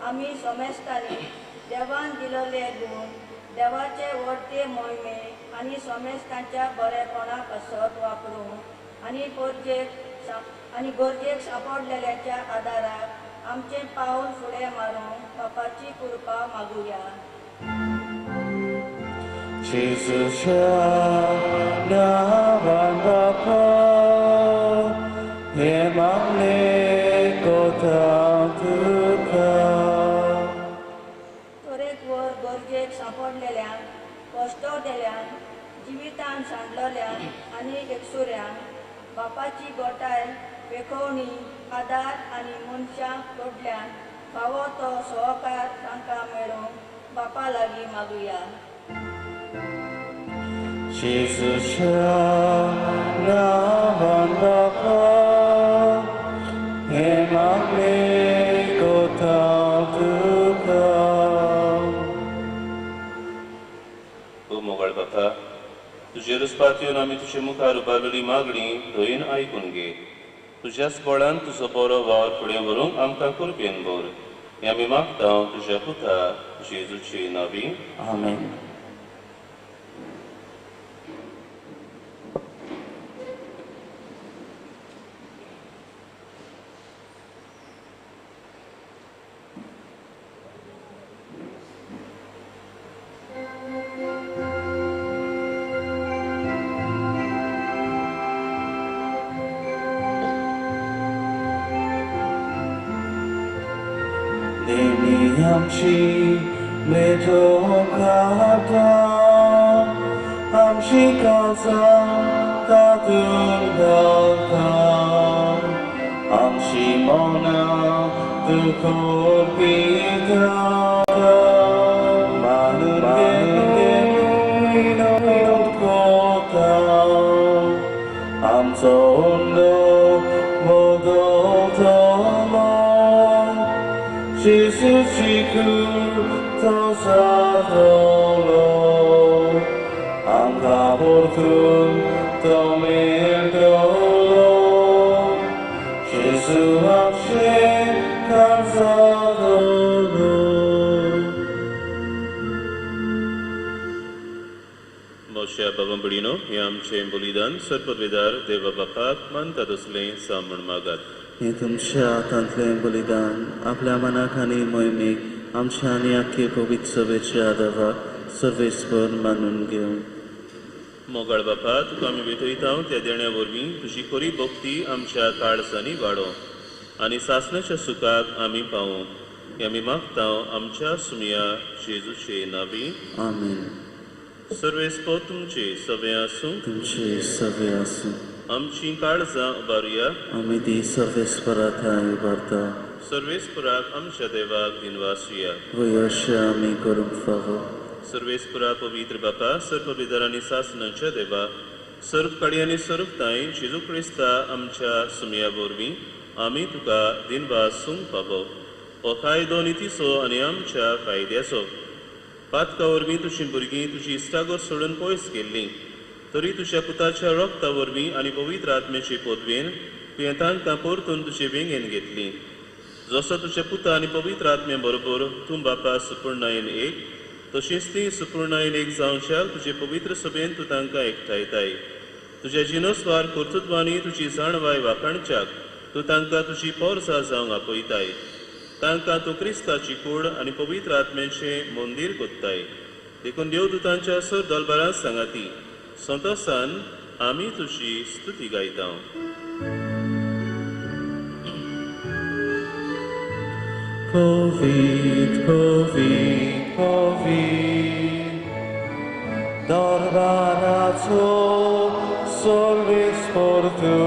आमी समेस्तांनी देवान दिलेले गुण देवाचे वर्ते मोहिमे आनी समेस्तांच्या बरेपणा पासत वापरूंक आनी गरजेक सांपडलेल्याच्या आदाराक आमचे पावल फुडें मारूंक बापाची कृपा मागुया. जेजूच्या नांवान बाबा हे मागणे कोता तुका. कश्टोदेल्यान जिवितान सांडलोल्यान आनी एकसुऱ्यान बापाची गोटाय वेखोवणी आदार आनी मनशांक कडल्यान फावो तो सहकार तांकां मेळोवंक बापा लागीं मागुया. जेजूच्या नांवान बापा हे मागणे कोता तुका. ओ मोगळ बापा, तुजे रुजपात येवन आमी तुजे मुखार उबारलेली मागणी धोईन आयकून घे. तुज्याच बळान तुजो बरो वावर फुडें व्हरूंक आमकां कृपेन भर. हें आमी मागता तुज्या पुता जेजूचे नांवी. आमेन. नेहमी आमची मेजोकाता आमची काळजां तातून घालता. आमची मनां दुखोर पिता मानून कोता. आमचो उंडो मोदोतलो जेजूची कूड तो जातलो. आमकां परतून तो मेळटलो. जेजू आमचें काळजालो. मोशा बाबंबडीनो हे आमचें बलिदान सर्पवेदार देवा बापाक मानता तसलें सामण मागात. हे तुमच्या हातांतलें बलिदान आपल्या मनाक आनी मोहिमेक आमच्या आनी आख्खे पवित्र सभेच्या आदाराक सर्वेस्पर मानून घेवन. मोगाळ बापा, तुका आमी विटयता त्या देण्या वरवीं तुजी खरी भक्ती आमच्या काळजांनी वाडो आनी सासणाच्या सुखाक आमी पावूं. हें आमी मागता आमच्या सुमया जेजूचे नांवी. आमेन. सर्वेस्पर तुमचे सवे आसूं. तुमचे सवे आसूं. आमची काळजां उबारुया. आमी ती सर्वेस्पराताय उबारता. सर्वेस्पराक आमच्या देवाक दिनवासुया. वयशें आमी करूंक फावो. सर्वेस्परा पवित्र बापा, सर्पविदार आनी सासणाच्या देवा, सर्व काळी आनी सर्वताय जेजू क्रिस्ता आमच्या सुमया वरवीं आमी तुका दिनवासूंक फावो. हो कायदो नितीचो आनी आमच्या फायद्याचो. पातका वरवीं तुजीं भुरगीं तुजी इश्टागोर सोडून पयस गेल्लीं, तरी तुज्या पुताच्या रक्ता वरवीं आनी पवित्र आत्म्याचे पोदवेन तुवें तांकां परतून तुजे वेंगेन घेतलीं. जसो तुज्या पुता आनी पवित्र आत्म्या बरोबर तूं बापा सुपूर्णायेन एक, तशींच तीं सुपूर्णायेन एक जावच्याक तुजे पवित्र सभेन तूं तांकां एकठायताय. तुज्या जिनोस्वार कर्तृत्वांनी तुजी जाणवाय वाखणच्याक तूं तांकां तुजी पोरसां जावंक आपयताय. तांकां तूं क्रिस्ताची कूड आनी पवित्र आत्म्याचें मंदीर कोत्ताय. देखून देवदूतांच्या सर दरबारांत सांगाती संतोसान आमी तुजी स्तुती गायता. Covid, Covid, Covid, darbaraco, solvis portu,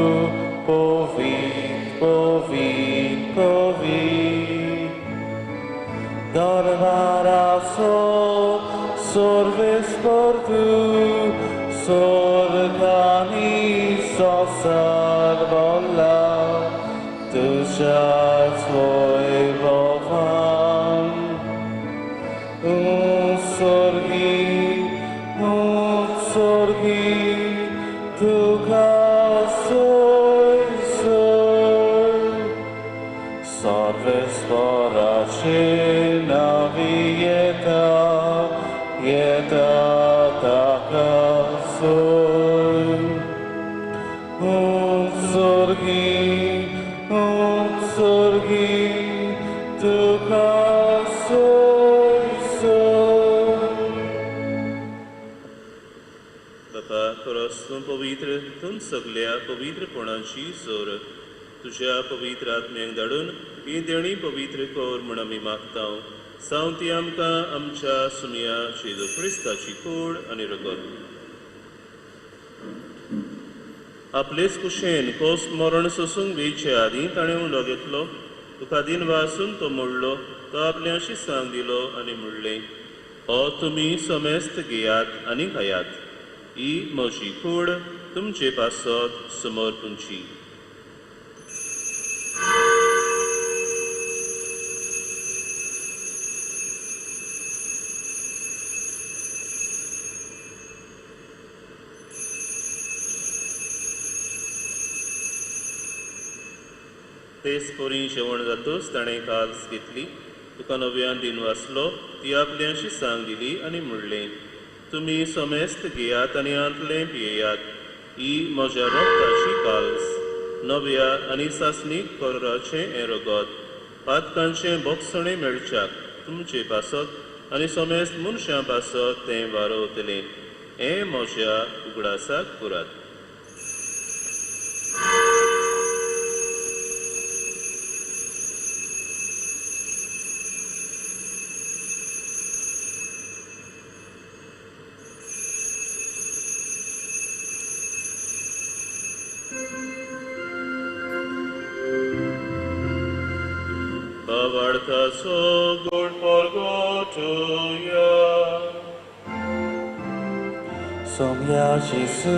Covid, Covid, Covid, darbaraco, solvis portu, sorgani sosar bolla, tuja svoj पवित्र तुम सगल्या पवित्रपणाची जोर तुझ्या पवित्र आत्म्याक धाडून ही देणी पवित्र कोर म्हण आमी मागता. सावंती आमकां आमच्या सुमया जेजू क्रिस्ताची कूड आनी रगत. आपलेच कुशेन कोस्त मरण सोसूंक बेचे आदीं ताणें उंडो घेतलो. तुका दिन वासून तो मोडलो. तो आपल्या शिसांक दिलो आनी म्हणलें, हो तुमी समेस्त घेयात आनी खायात. ही म्हजी कूड तुमचे पासत समोर तुमची. तेच पोरी जेवण जातूच ताणें काल्स घेतली. तुका नव्यान दिन वाचलो. ती आपल्या शिसांक दिली आनी म्हणलें, तुमी समेस्त घेयात आनी आंतलें पियेयात. ही म्हज्या रगताची काल्स, नव्या आनी सासणीक कोराचें हें रगत, पातकांचें बोगसणें मेळच्याक तुमचे पासत आनी समेस्त मनशां पासत तें वारोवतलें. हें म्हज्या उगडासाक करात. So good for go to you. Somia Jesu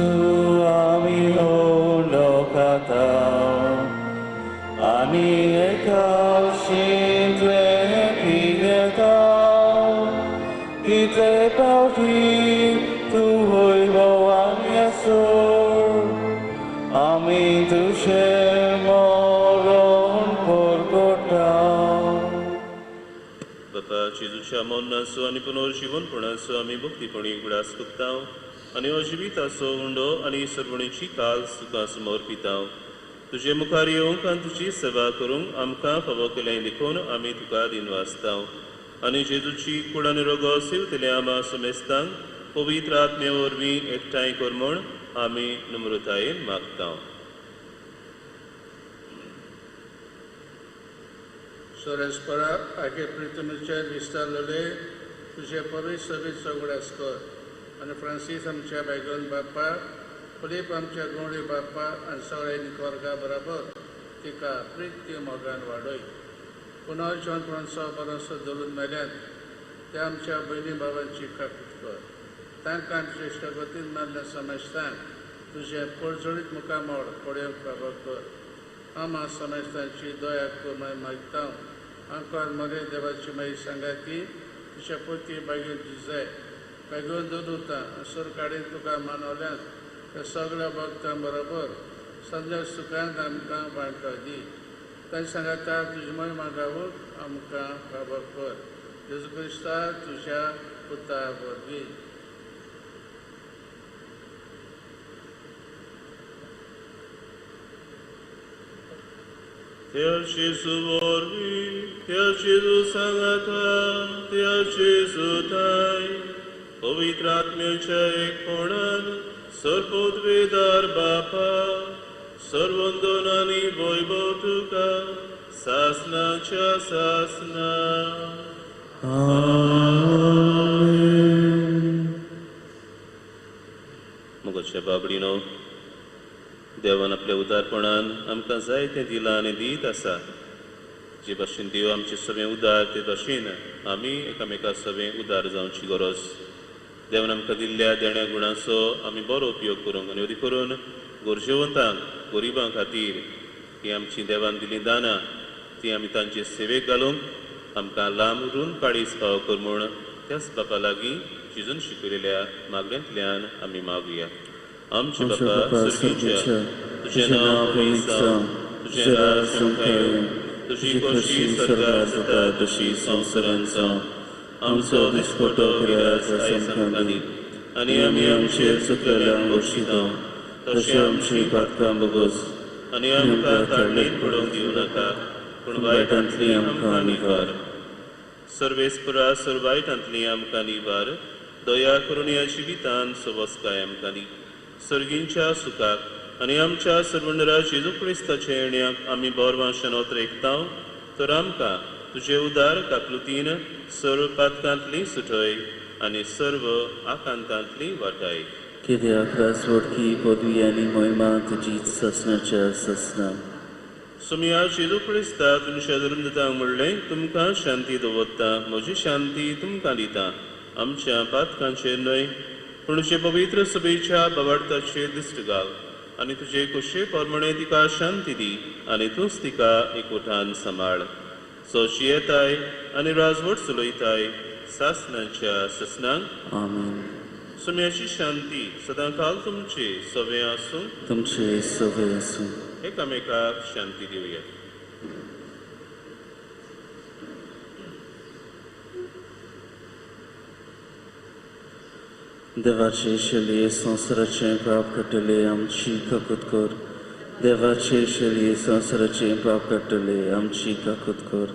ami olokata ani ekau shintle pigeta kitle pauti tu hoi boan yasur ami tu shemoron porgota. Bapa Jezuच्या मोन्नाचो आनी पुनर्जीवनपणाचो आमी भक्तीपणी उगडास करतां आनी अजिविताचो उंडो आनी सर्वणीची काल्स तुका समर्पितां. तुजे मुखार येवंक आनी तुजी सेवा करूंक आमकां फावो केलें देखून आमी तुका दिन वाचतां. आनी जेजूची कूड आनी रगत सेवतल्या आमा समेस्तांक पवित्र आत्मे वरवीं एकठांय कर म्हूण आमी नम्रतायेन मागतां. सोरेस्परा आगे प्रितमेचे विस्तारलेले तुझे पवित्र सभेचो उगडास कर आनी फ्रांसीस आमच्या बायगन बाप्पा, फिलीप आमच्या गोंडी बाप्पा आनी सगळ्या निकवर्गा बरोबर तिका प्रित्य मोगान वाडय. पुनर्जीवनपणाचो बरोसो धरून मेल्यान ते आमच्या भयणी भावांची खातीर कर. तांकां श्रेश्ठ गतीन मारल्या समेस्तांक तुझे पडजडीत मुखामोड पळोवंक फावो कर. आमा समेस्तांची दया कर मागतां. आमकां मरे देवाची मागीर सांगाती तुज्या पोती बागेन दिजाय बागेन दवरता. सूर काडीन तुका मानवल्यान त्या सगळ्या भक्तां बरोबर सद्या सुखांत आमकां वांटो दी. तांचे सांगाता तुजी महिमा गावूंक आमकां फावो कर. जेजू क्रिस्ता तुज्या पुता वरवीं. त्या Jezu वरवीं, त्या Jezu सांगाता, त्या Jezu थाय, पवित्र आत्म्याच्या एकपणान सर्वोद्वेदार बापा, सर्वंदोन आनी वैभव तुका सासनाच्या सासना. मोगाच्या बाबडीनो, देवान आपल्या उदारपणान आमकां जायतें दिलां आनी दीत आसा. जे भाशेन देव आमचे सगळें उदार ते भाशेन आमी एकामेका सगळें उदार जावची गरज. देवान आमकां दिल्ल्या देण्या गुणांचो आमी बरो उपयोग करूंक आनी अदी करून गरजेवंतांक गरिबां खातीर ही आमची देवान दिल्लीं दानां ती आमी तांचे सेवेक घालूंक आमकां लांब उरून काळीज फाव कर म्हूण त्याच बापा लागीं जेजून शिकयलेल्या मागण्यांतल्यान आमी मागुया. आमचे बापा सर्गीच्या, तुजें नांव पवित्र जावं, तुजें राज येवं, तुजी खोशी स्वर्गार जाता तशी संवसारांत जावं. आमचो दिसपटो गिरास आयज आमकां दी आनी आमी आमचेर चुकलेल्यांक बक्षितां तशें आमची पातकां बगोस आनी आमकां ताळणेंत पडोवंक दिवं नाका पूण वायटांतली आमकां निवार. सर्वेस्परा सर्वायटांतली आमकां निवार. दया करून ह्या जिवितांत सवस्काय आमकां दी. सर्गींच्या सुखाक आनी आमच्या सर्वंडरा जेजू क्रिस्ताच्या येण्याक आमी बोरवां शेनोत रेखतांव तर आमकां तुझे उदार काकलुतीन सर्व पातकांतली सुटय आनी सर्व आकांतांतली वाटाय. कित्याक राजवडकी पदवी आनी मोहिमा तुजीच ससनाच्या ससना. सुमिया जेजू क्रिस्ता तुमच्या धर्मदतांक म्हणलें तुमकां शांती दवरता म्हजी शांती तुमकां दिता. आमच्या पातकांचेर न्हय पूण तुजे पवित्र सभेच्या बवाडताचेर दिश्ट घाल आनी तुजे कुशे परमणे तिका शांती दी आनी तूंच तिका एकवटान सांबाळ. सोशी येताय आनी राजवट चलयताय सासनाच्या ससनांक. आमेन. सुम्याची शांती सदांकाल तुमचे सवे आसूं. तुमचे सवे आसूं. एकामेकाक शांती दिवया. देवाचे शेलये संवसाराचे पाप काडटले आमची काकूत कर. देवाचे शेलये संवसाराचे पाप काडटले आमची काकूत कर.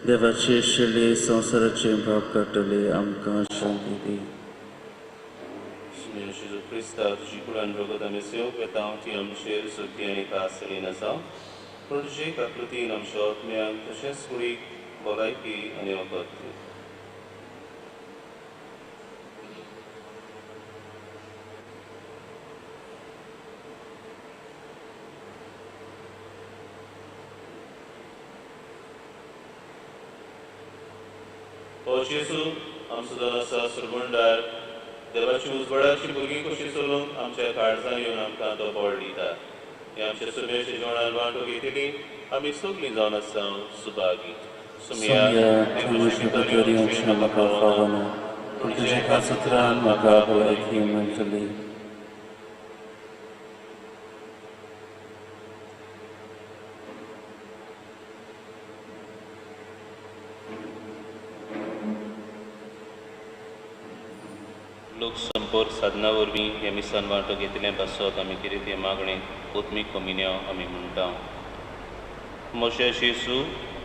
देवाचे शेलये संवसाराचे पाप काडटले आमकां शांती दी. जेजू क्रिस्ता तुजी कुळान रगत आमी सेवक येता ती आमचेर सुटी आनी कासरी नसा पूण तुजे काकृतीन आमच्या आत्म्याक तशेंच कुडीक भलायकी आनी वखद दी. ओ जेजू आमचो दोन आसा सुरमंडार देवाची उजवाडाची भुरगीं कशी चलूंक आमच्या काळजान येवन आमकां तो बळ दिता. हे आमच्या सुमेच्या जेवणान वांटो घेतली आमी सगळीं जावन आसा सुभागी. सुमिया तुमचे भितर येवचें म्हाका फावना पूण तुजे कासुत्रान म्हाका भलायकी मेळटली. लोक संपर्क साधना वरवीं हे मिसान वांटो घेतले पासत आमी कितें ते मागणे ओत्मीक कमिन्यो आमी म्हणटा. मोशे जेजू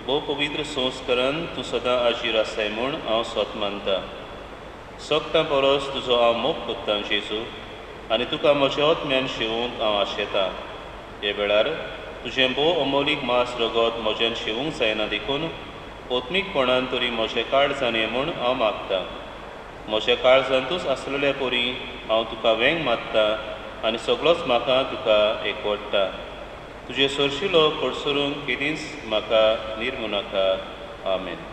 भोव पवित्र संस्कारान तूं सदां आजीर आसाय म्हूण हांव स्वत मानता. सोगटां परस तुजो हांव मोग कोत्तां जेजू आनी तुका म्हज्या आत्म्यान शिवूंक हांव आशेतां. हे वेळार तुजें भोव अमोलीक मास रगत म्हज्यान शिवूंक जायना देखून ओत्मीकपणान तरी म्हजें काळजान ये म्हूण हांव मागतां. म्हज्या काळजांतूच आसलेल्या पोरी हांव तुका वेंग मात्ता आनी सगळोच म्हाका तुका एकवटता. तुजे सरशिलो कडसरूंक केदींच म्हाका निर्मू नाका. आमेन.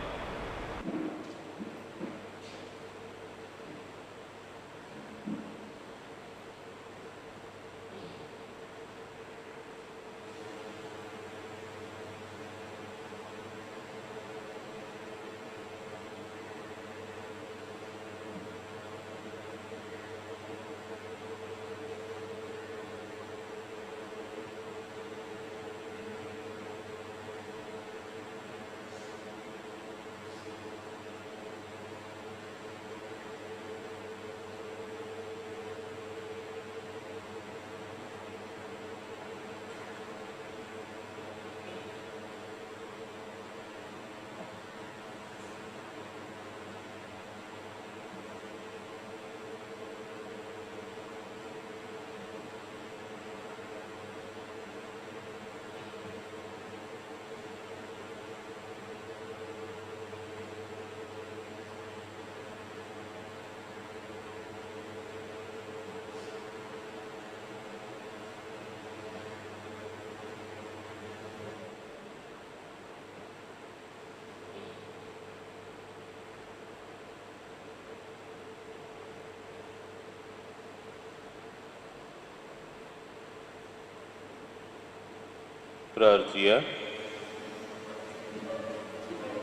प्रार्थया.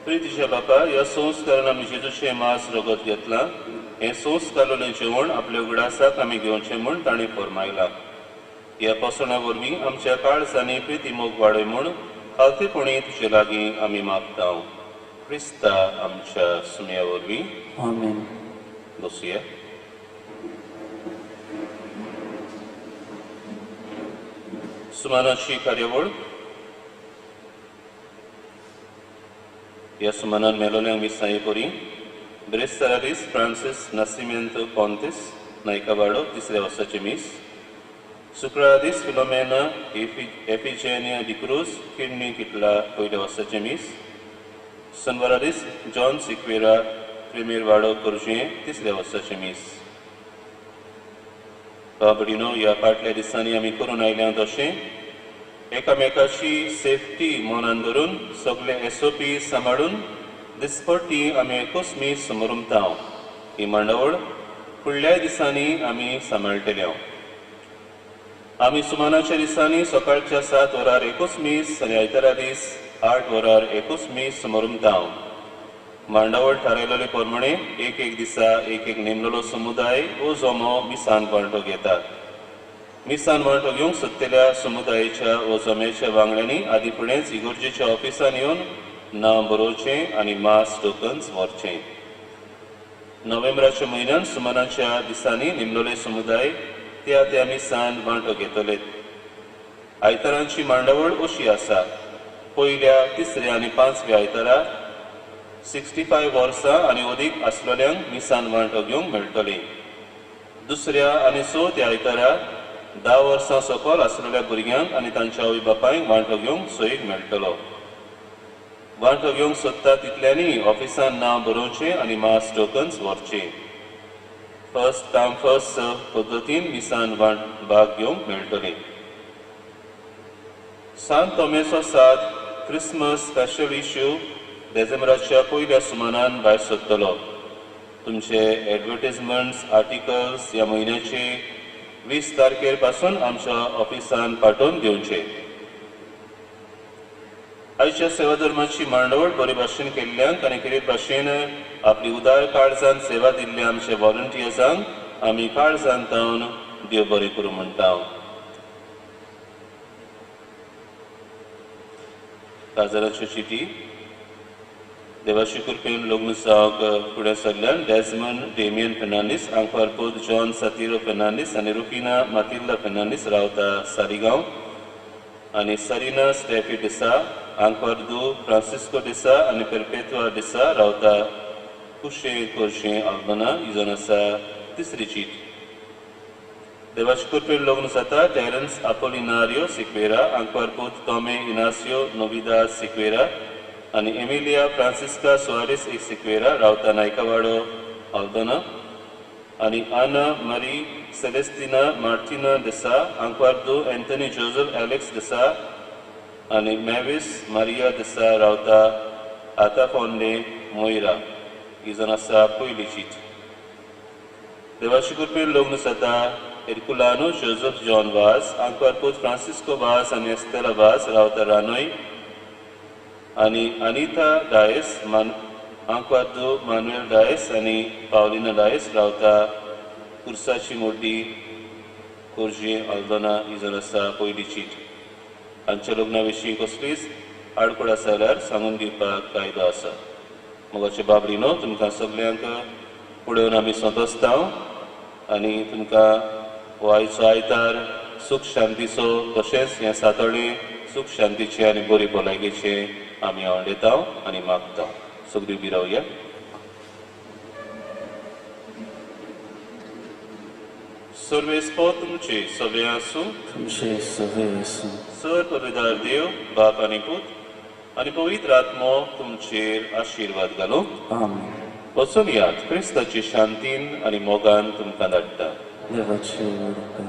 प्रितीच्या बापा ह्या संस्कारान आमी जेजूचें मास रगत घेतलां. हें संस्कारलें जेवण आपल्या उगडासाक आमी घेवचें म्हूण ताणें फरमायलां. ह्या पासणा वरवीं आमच्या काळजांनी प्रिती मोग वाडय म्हूण खावतेपणी तुजे लागीं आमी मागता. क्रिस्ता आमच्या सुम्या वरवीं. आमेन. बसुया. सुमानाची कार्यावळ. ह्या सुमानान मेलोल्यांक मिसाई परी ब्रेस्तारादीस फ्रांसीस नासिमेंतो कॉन्तेस नायकावाडो 3ऱ्या वर्साचे मीस. शुक्रादीस फिलोमेना एफिजेनिया डिक्रूज किडनी किटला 1ल्या वर्साचे मीस. शनिवारा दीस जॉन सिक्वेरा प्रेमीर वाडो करचें 3ऱ्या वर्साचें मीस. बाबडीनो ह्या फाटल्या दिसांनी आमी करून आयल्या तशें एकामेकाची सेफ्टी मनान धरून सगळे SOP सांबाळून दिसपट्टी आमी एकूच मीस समरुमतांव. ही मांडावळ फुडल्या दिसांनी आमी सांबाळटल्यो. आमी सुमानाच्या दिसांनी सकाळच्या 7 वरार एकूच मीस आनी आयतारा दीस 8 वरार एकूच मीस समरुमतांव. मांडावळ थारायलेले प्रमाणे एक दिसा एक नेमलेलो समुदाय हो जमो मिसान वांटो घेतात. मिसान वांटो घेवंक सोदतल्या समुदायाच्या हो जम्याच्या वांगड्यांनी आदी फुडेंच इगर्जेच्या ऑफिसान येवन नांव बरोवचें आनी मास टोकन्स व्हरचें. नोव्हेंबराच्या म्हयन्यान सुमानाच्या दिसांनी नेमलेले समुदाय त्या मिसान वांटो घेतले. आयतारांची मांडावळ अशी आसा. पयल्या, 3ऱ्या आनी 5व्या आयतारा 65 वर्सां आनी अदीक आसलेल्यांक मिसान वांटो घेवंक मेळटली. 2ऱ्या आनी 4थ्या आयतारा 10 वर्सां सकयल आसलेल्या भुरग्यांक आनी तांच्या आवय बापायक वांटो घेवंक सोयीक मेळटलो. वांटो घेवंक सोदता तितल्यांनी ऑफिसान नांव बरोवचें आनी मास टोकन्स व्हरचे. फर्स्ट कम फर्स्ट सर्व पद्दतीन मिसान भाग घेवंक मेळटले. सांत तोमेचो साद क्रिसमस स्पेशल इश्यू डिसेंबराच्या पयल्या सुमारान भायर सरतलो. तुमचे एडवर्टिजमेंट्स आर्टिकल्स ह्या म्हयन्याचे 20 तारखेर पासून आमच्या ऑफिसान पाठोवन दिवचे. आयच्या सेवा धर्माची मांडावळ बरे भाशेन केल्ल्यांक आनी कितें भाशेन आपली उदार काळजान सेवा दिल्ल्या आमच्या व्हॉलंटियर्सांक आमी काळजान तावन देव बरें करूं म्हणटा. काजाराची चिटी देवाची कृपेन लग्न जावंक फुडें सरल्यान डेजमंड डेमियन फेर्नांडीस, आंकवारपोत जॉन सातिरो फेर्नांडीस आनी रुफिना मातिल्दा फेर्नांडीस रावता सालिगांव आनी सरिना स्टेफी डिसा, आंकवारदू फ्रांसिस्को डिसा आनी पेरपेत्वा डिसा रावता कुशे कोर्शे आल्बना. ही जावन आसा 3री चीट. देवाची कृपेन लग्न जाता टेरन्स अपोलिनारियो सिक्वेरा, आंकवारपोत टॉमे इनासियो नोविदा सिक्वेरा आनी एमिलिया फ्रांसिस्का सुआरिस एक सिक्वेरा रावता नायकावाडो आल्दोना आनी आना मारी सेलेस्टिना मार्टिना डिसा, आंकवारदो एंथनी जोसेफ एलेक्स डिसा आनी मेविस मारिया डिसा रावता आताफोंडे मोइरा. ही जावन आसा पयली चीट. देवाची कृपेन लग्न जाता एर्कुलानो जोसेफ जॉन वास, आंकवारपोत फ्रांसिस्को वास आनी एस्तेला वास रावता रानोय आनी अनिता डायस, आंकवारदो मानुएल डायस आनी पावलिना डायस रावता कुर्साची मोड्डी कोर्जे आल्दोना. ही जावन आसा पयली चीट. हांच्या लग्ना विशीं कसलीच आडखळ आसा जाल्यार सांगून दिवपाक कायदो आसा. मोगाचे बाबडीनो तुमकां सगल्यांक फुडें येवन आमी सोंतोसतांव आनी तुमकां हो आयचो आयतार सूख शांतीचो तशेंच हें सातोळें सूख शांतीचें आनी बरी भलायकेचें आमी आवडयतांव आनी मागतांव. सगळीं उबी रावया. सर्वेस्पो तुमचे सवे आसूं. तुमचे सवे आसूं. सर्वपिदार देव बाप आनी पूत आनी पवित्र आत्मो तुमचेर आशिर्वाद घालूं. आमीन. वचून यात क्रिस्ताची शांतीन आनी मोगान तुमकां धाडटा. देवाचे वडका.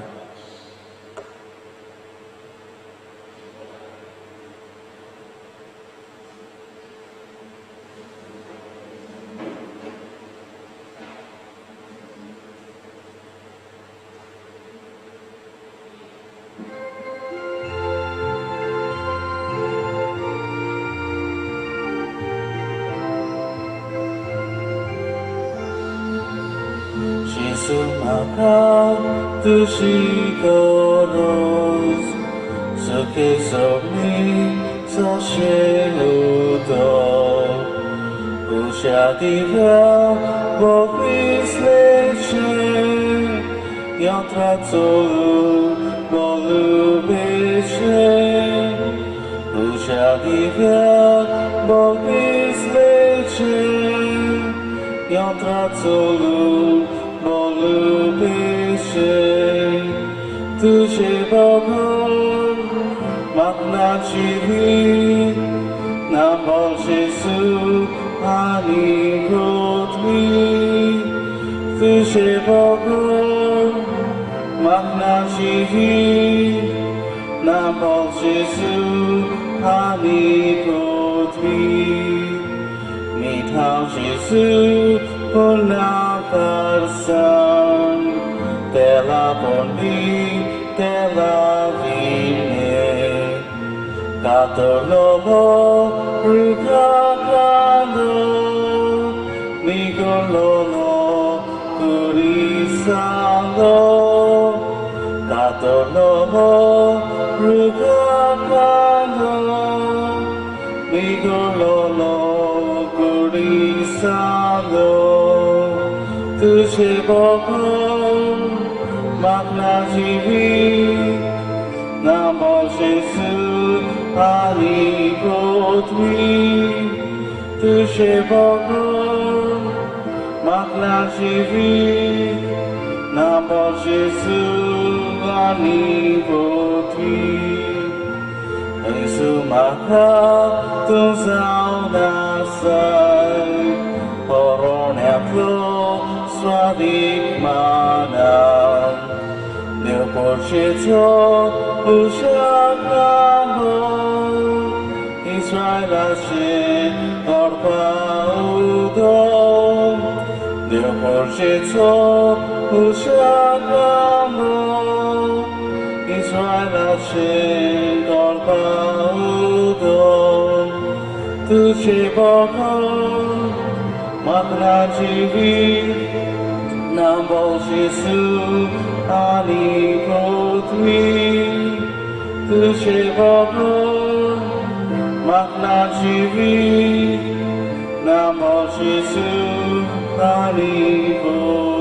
Sumaka tu shigoros, soke somi so sheludo, ushadivya bovisleche, yatracolu bolubeche, ushadivya bovisleche, yatracolu Lubicie, Tudzie Bogu, Matna Ciwi, 나머 예수 아니 곧위 뜻을 보고 만나시기 나머 예수 아니 곧위 미타 예수 올라가선 때라 보니 때라 위네 가톨로로 루가가노 니골로로 구리사노 가톨로로 루가가노 니골로로 구리사노 तुझे बहुत मागना जीवी नाम येसु आनी गोदवी तुझे बहुत मागना जीवी नाम येसु आनी गोदवी येसु मागा तुम जाओ Swadik mana Nếu por cheto ushakamo Israel ashe orpa udom Nếu por cheto ushakamo Israel ashe orpa udom Tuche bokon Magna jivi Namo Jesu ani kodwi Tuche bogo Magna jivi Namo Jesu ani kodwi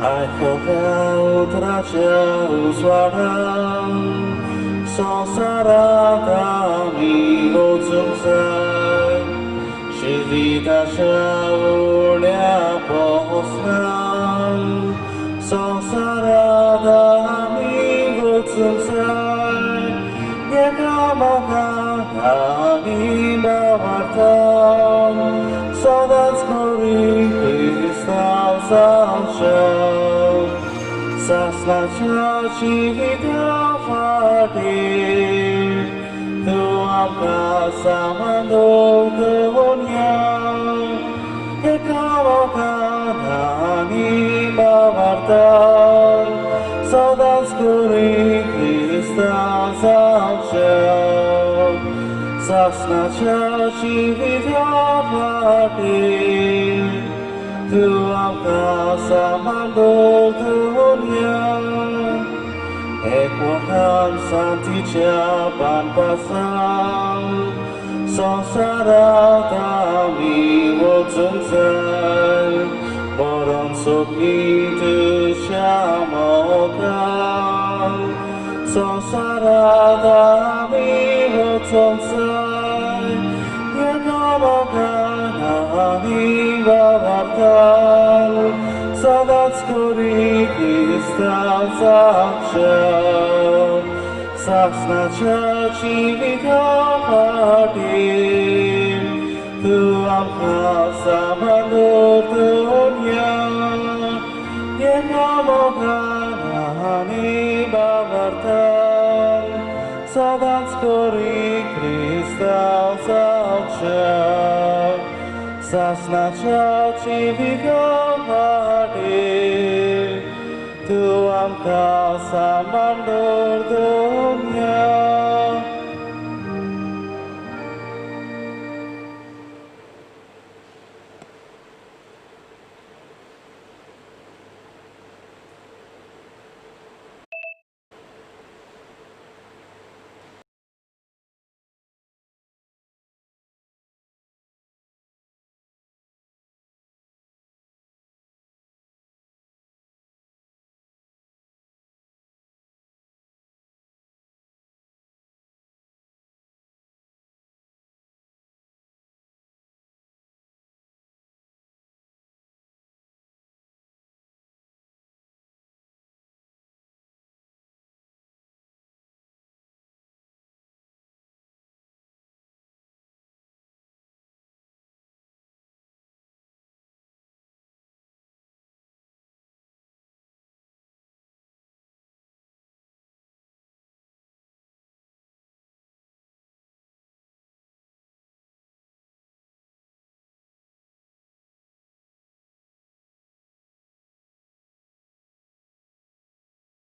Ai fogel tracea usuaram Sonsarata mi oțumsai Și vita șaulea posnam Sonsarata mi oțumsai E camoca ani bavartam Sodați cori Hristos al-Sham Sasnacha civita fatir Tu am casa mandou dunia E camoca anima martar Sodați cori Hristos al-Sham Sasnacha civita fatir Tu am casa mandou dunia Equaham santicea ban pasam Sonsarata mi oțumțai Moron sopni tu șamocam Sonsarata mi oțumțai Enamocan amiga vartal Sodați cori Hristos al-Sham Sasnacha civita fatir Tu am casa mandor dunia E namocan anima vartal Sodați cori Hristos al-Sham Sasnacha civita fatir Tu am casa mandor dunia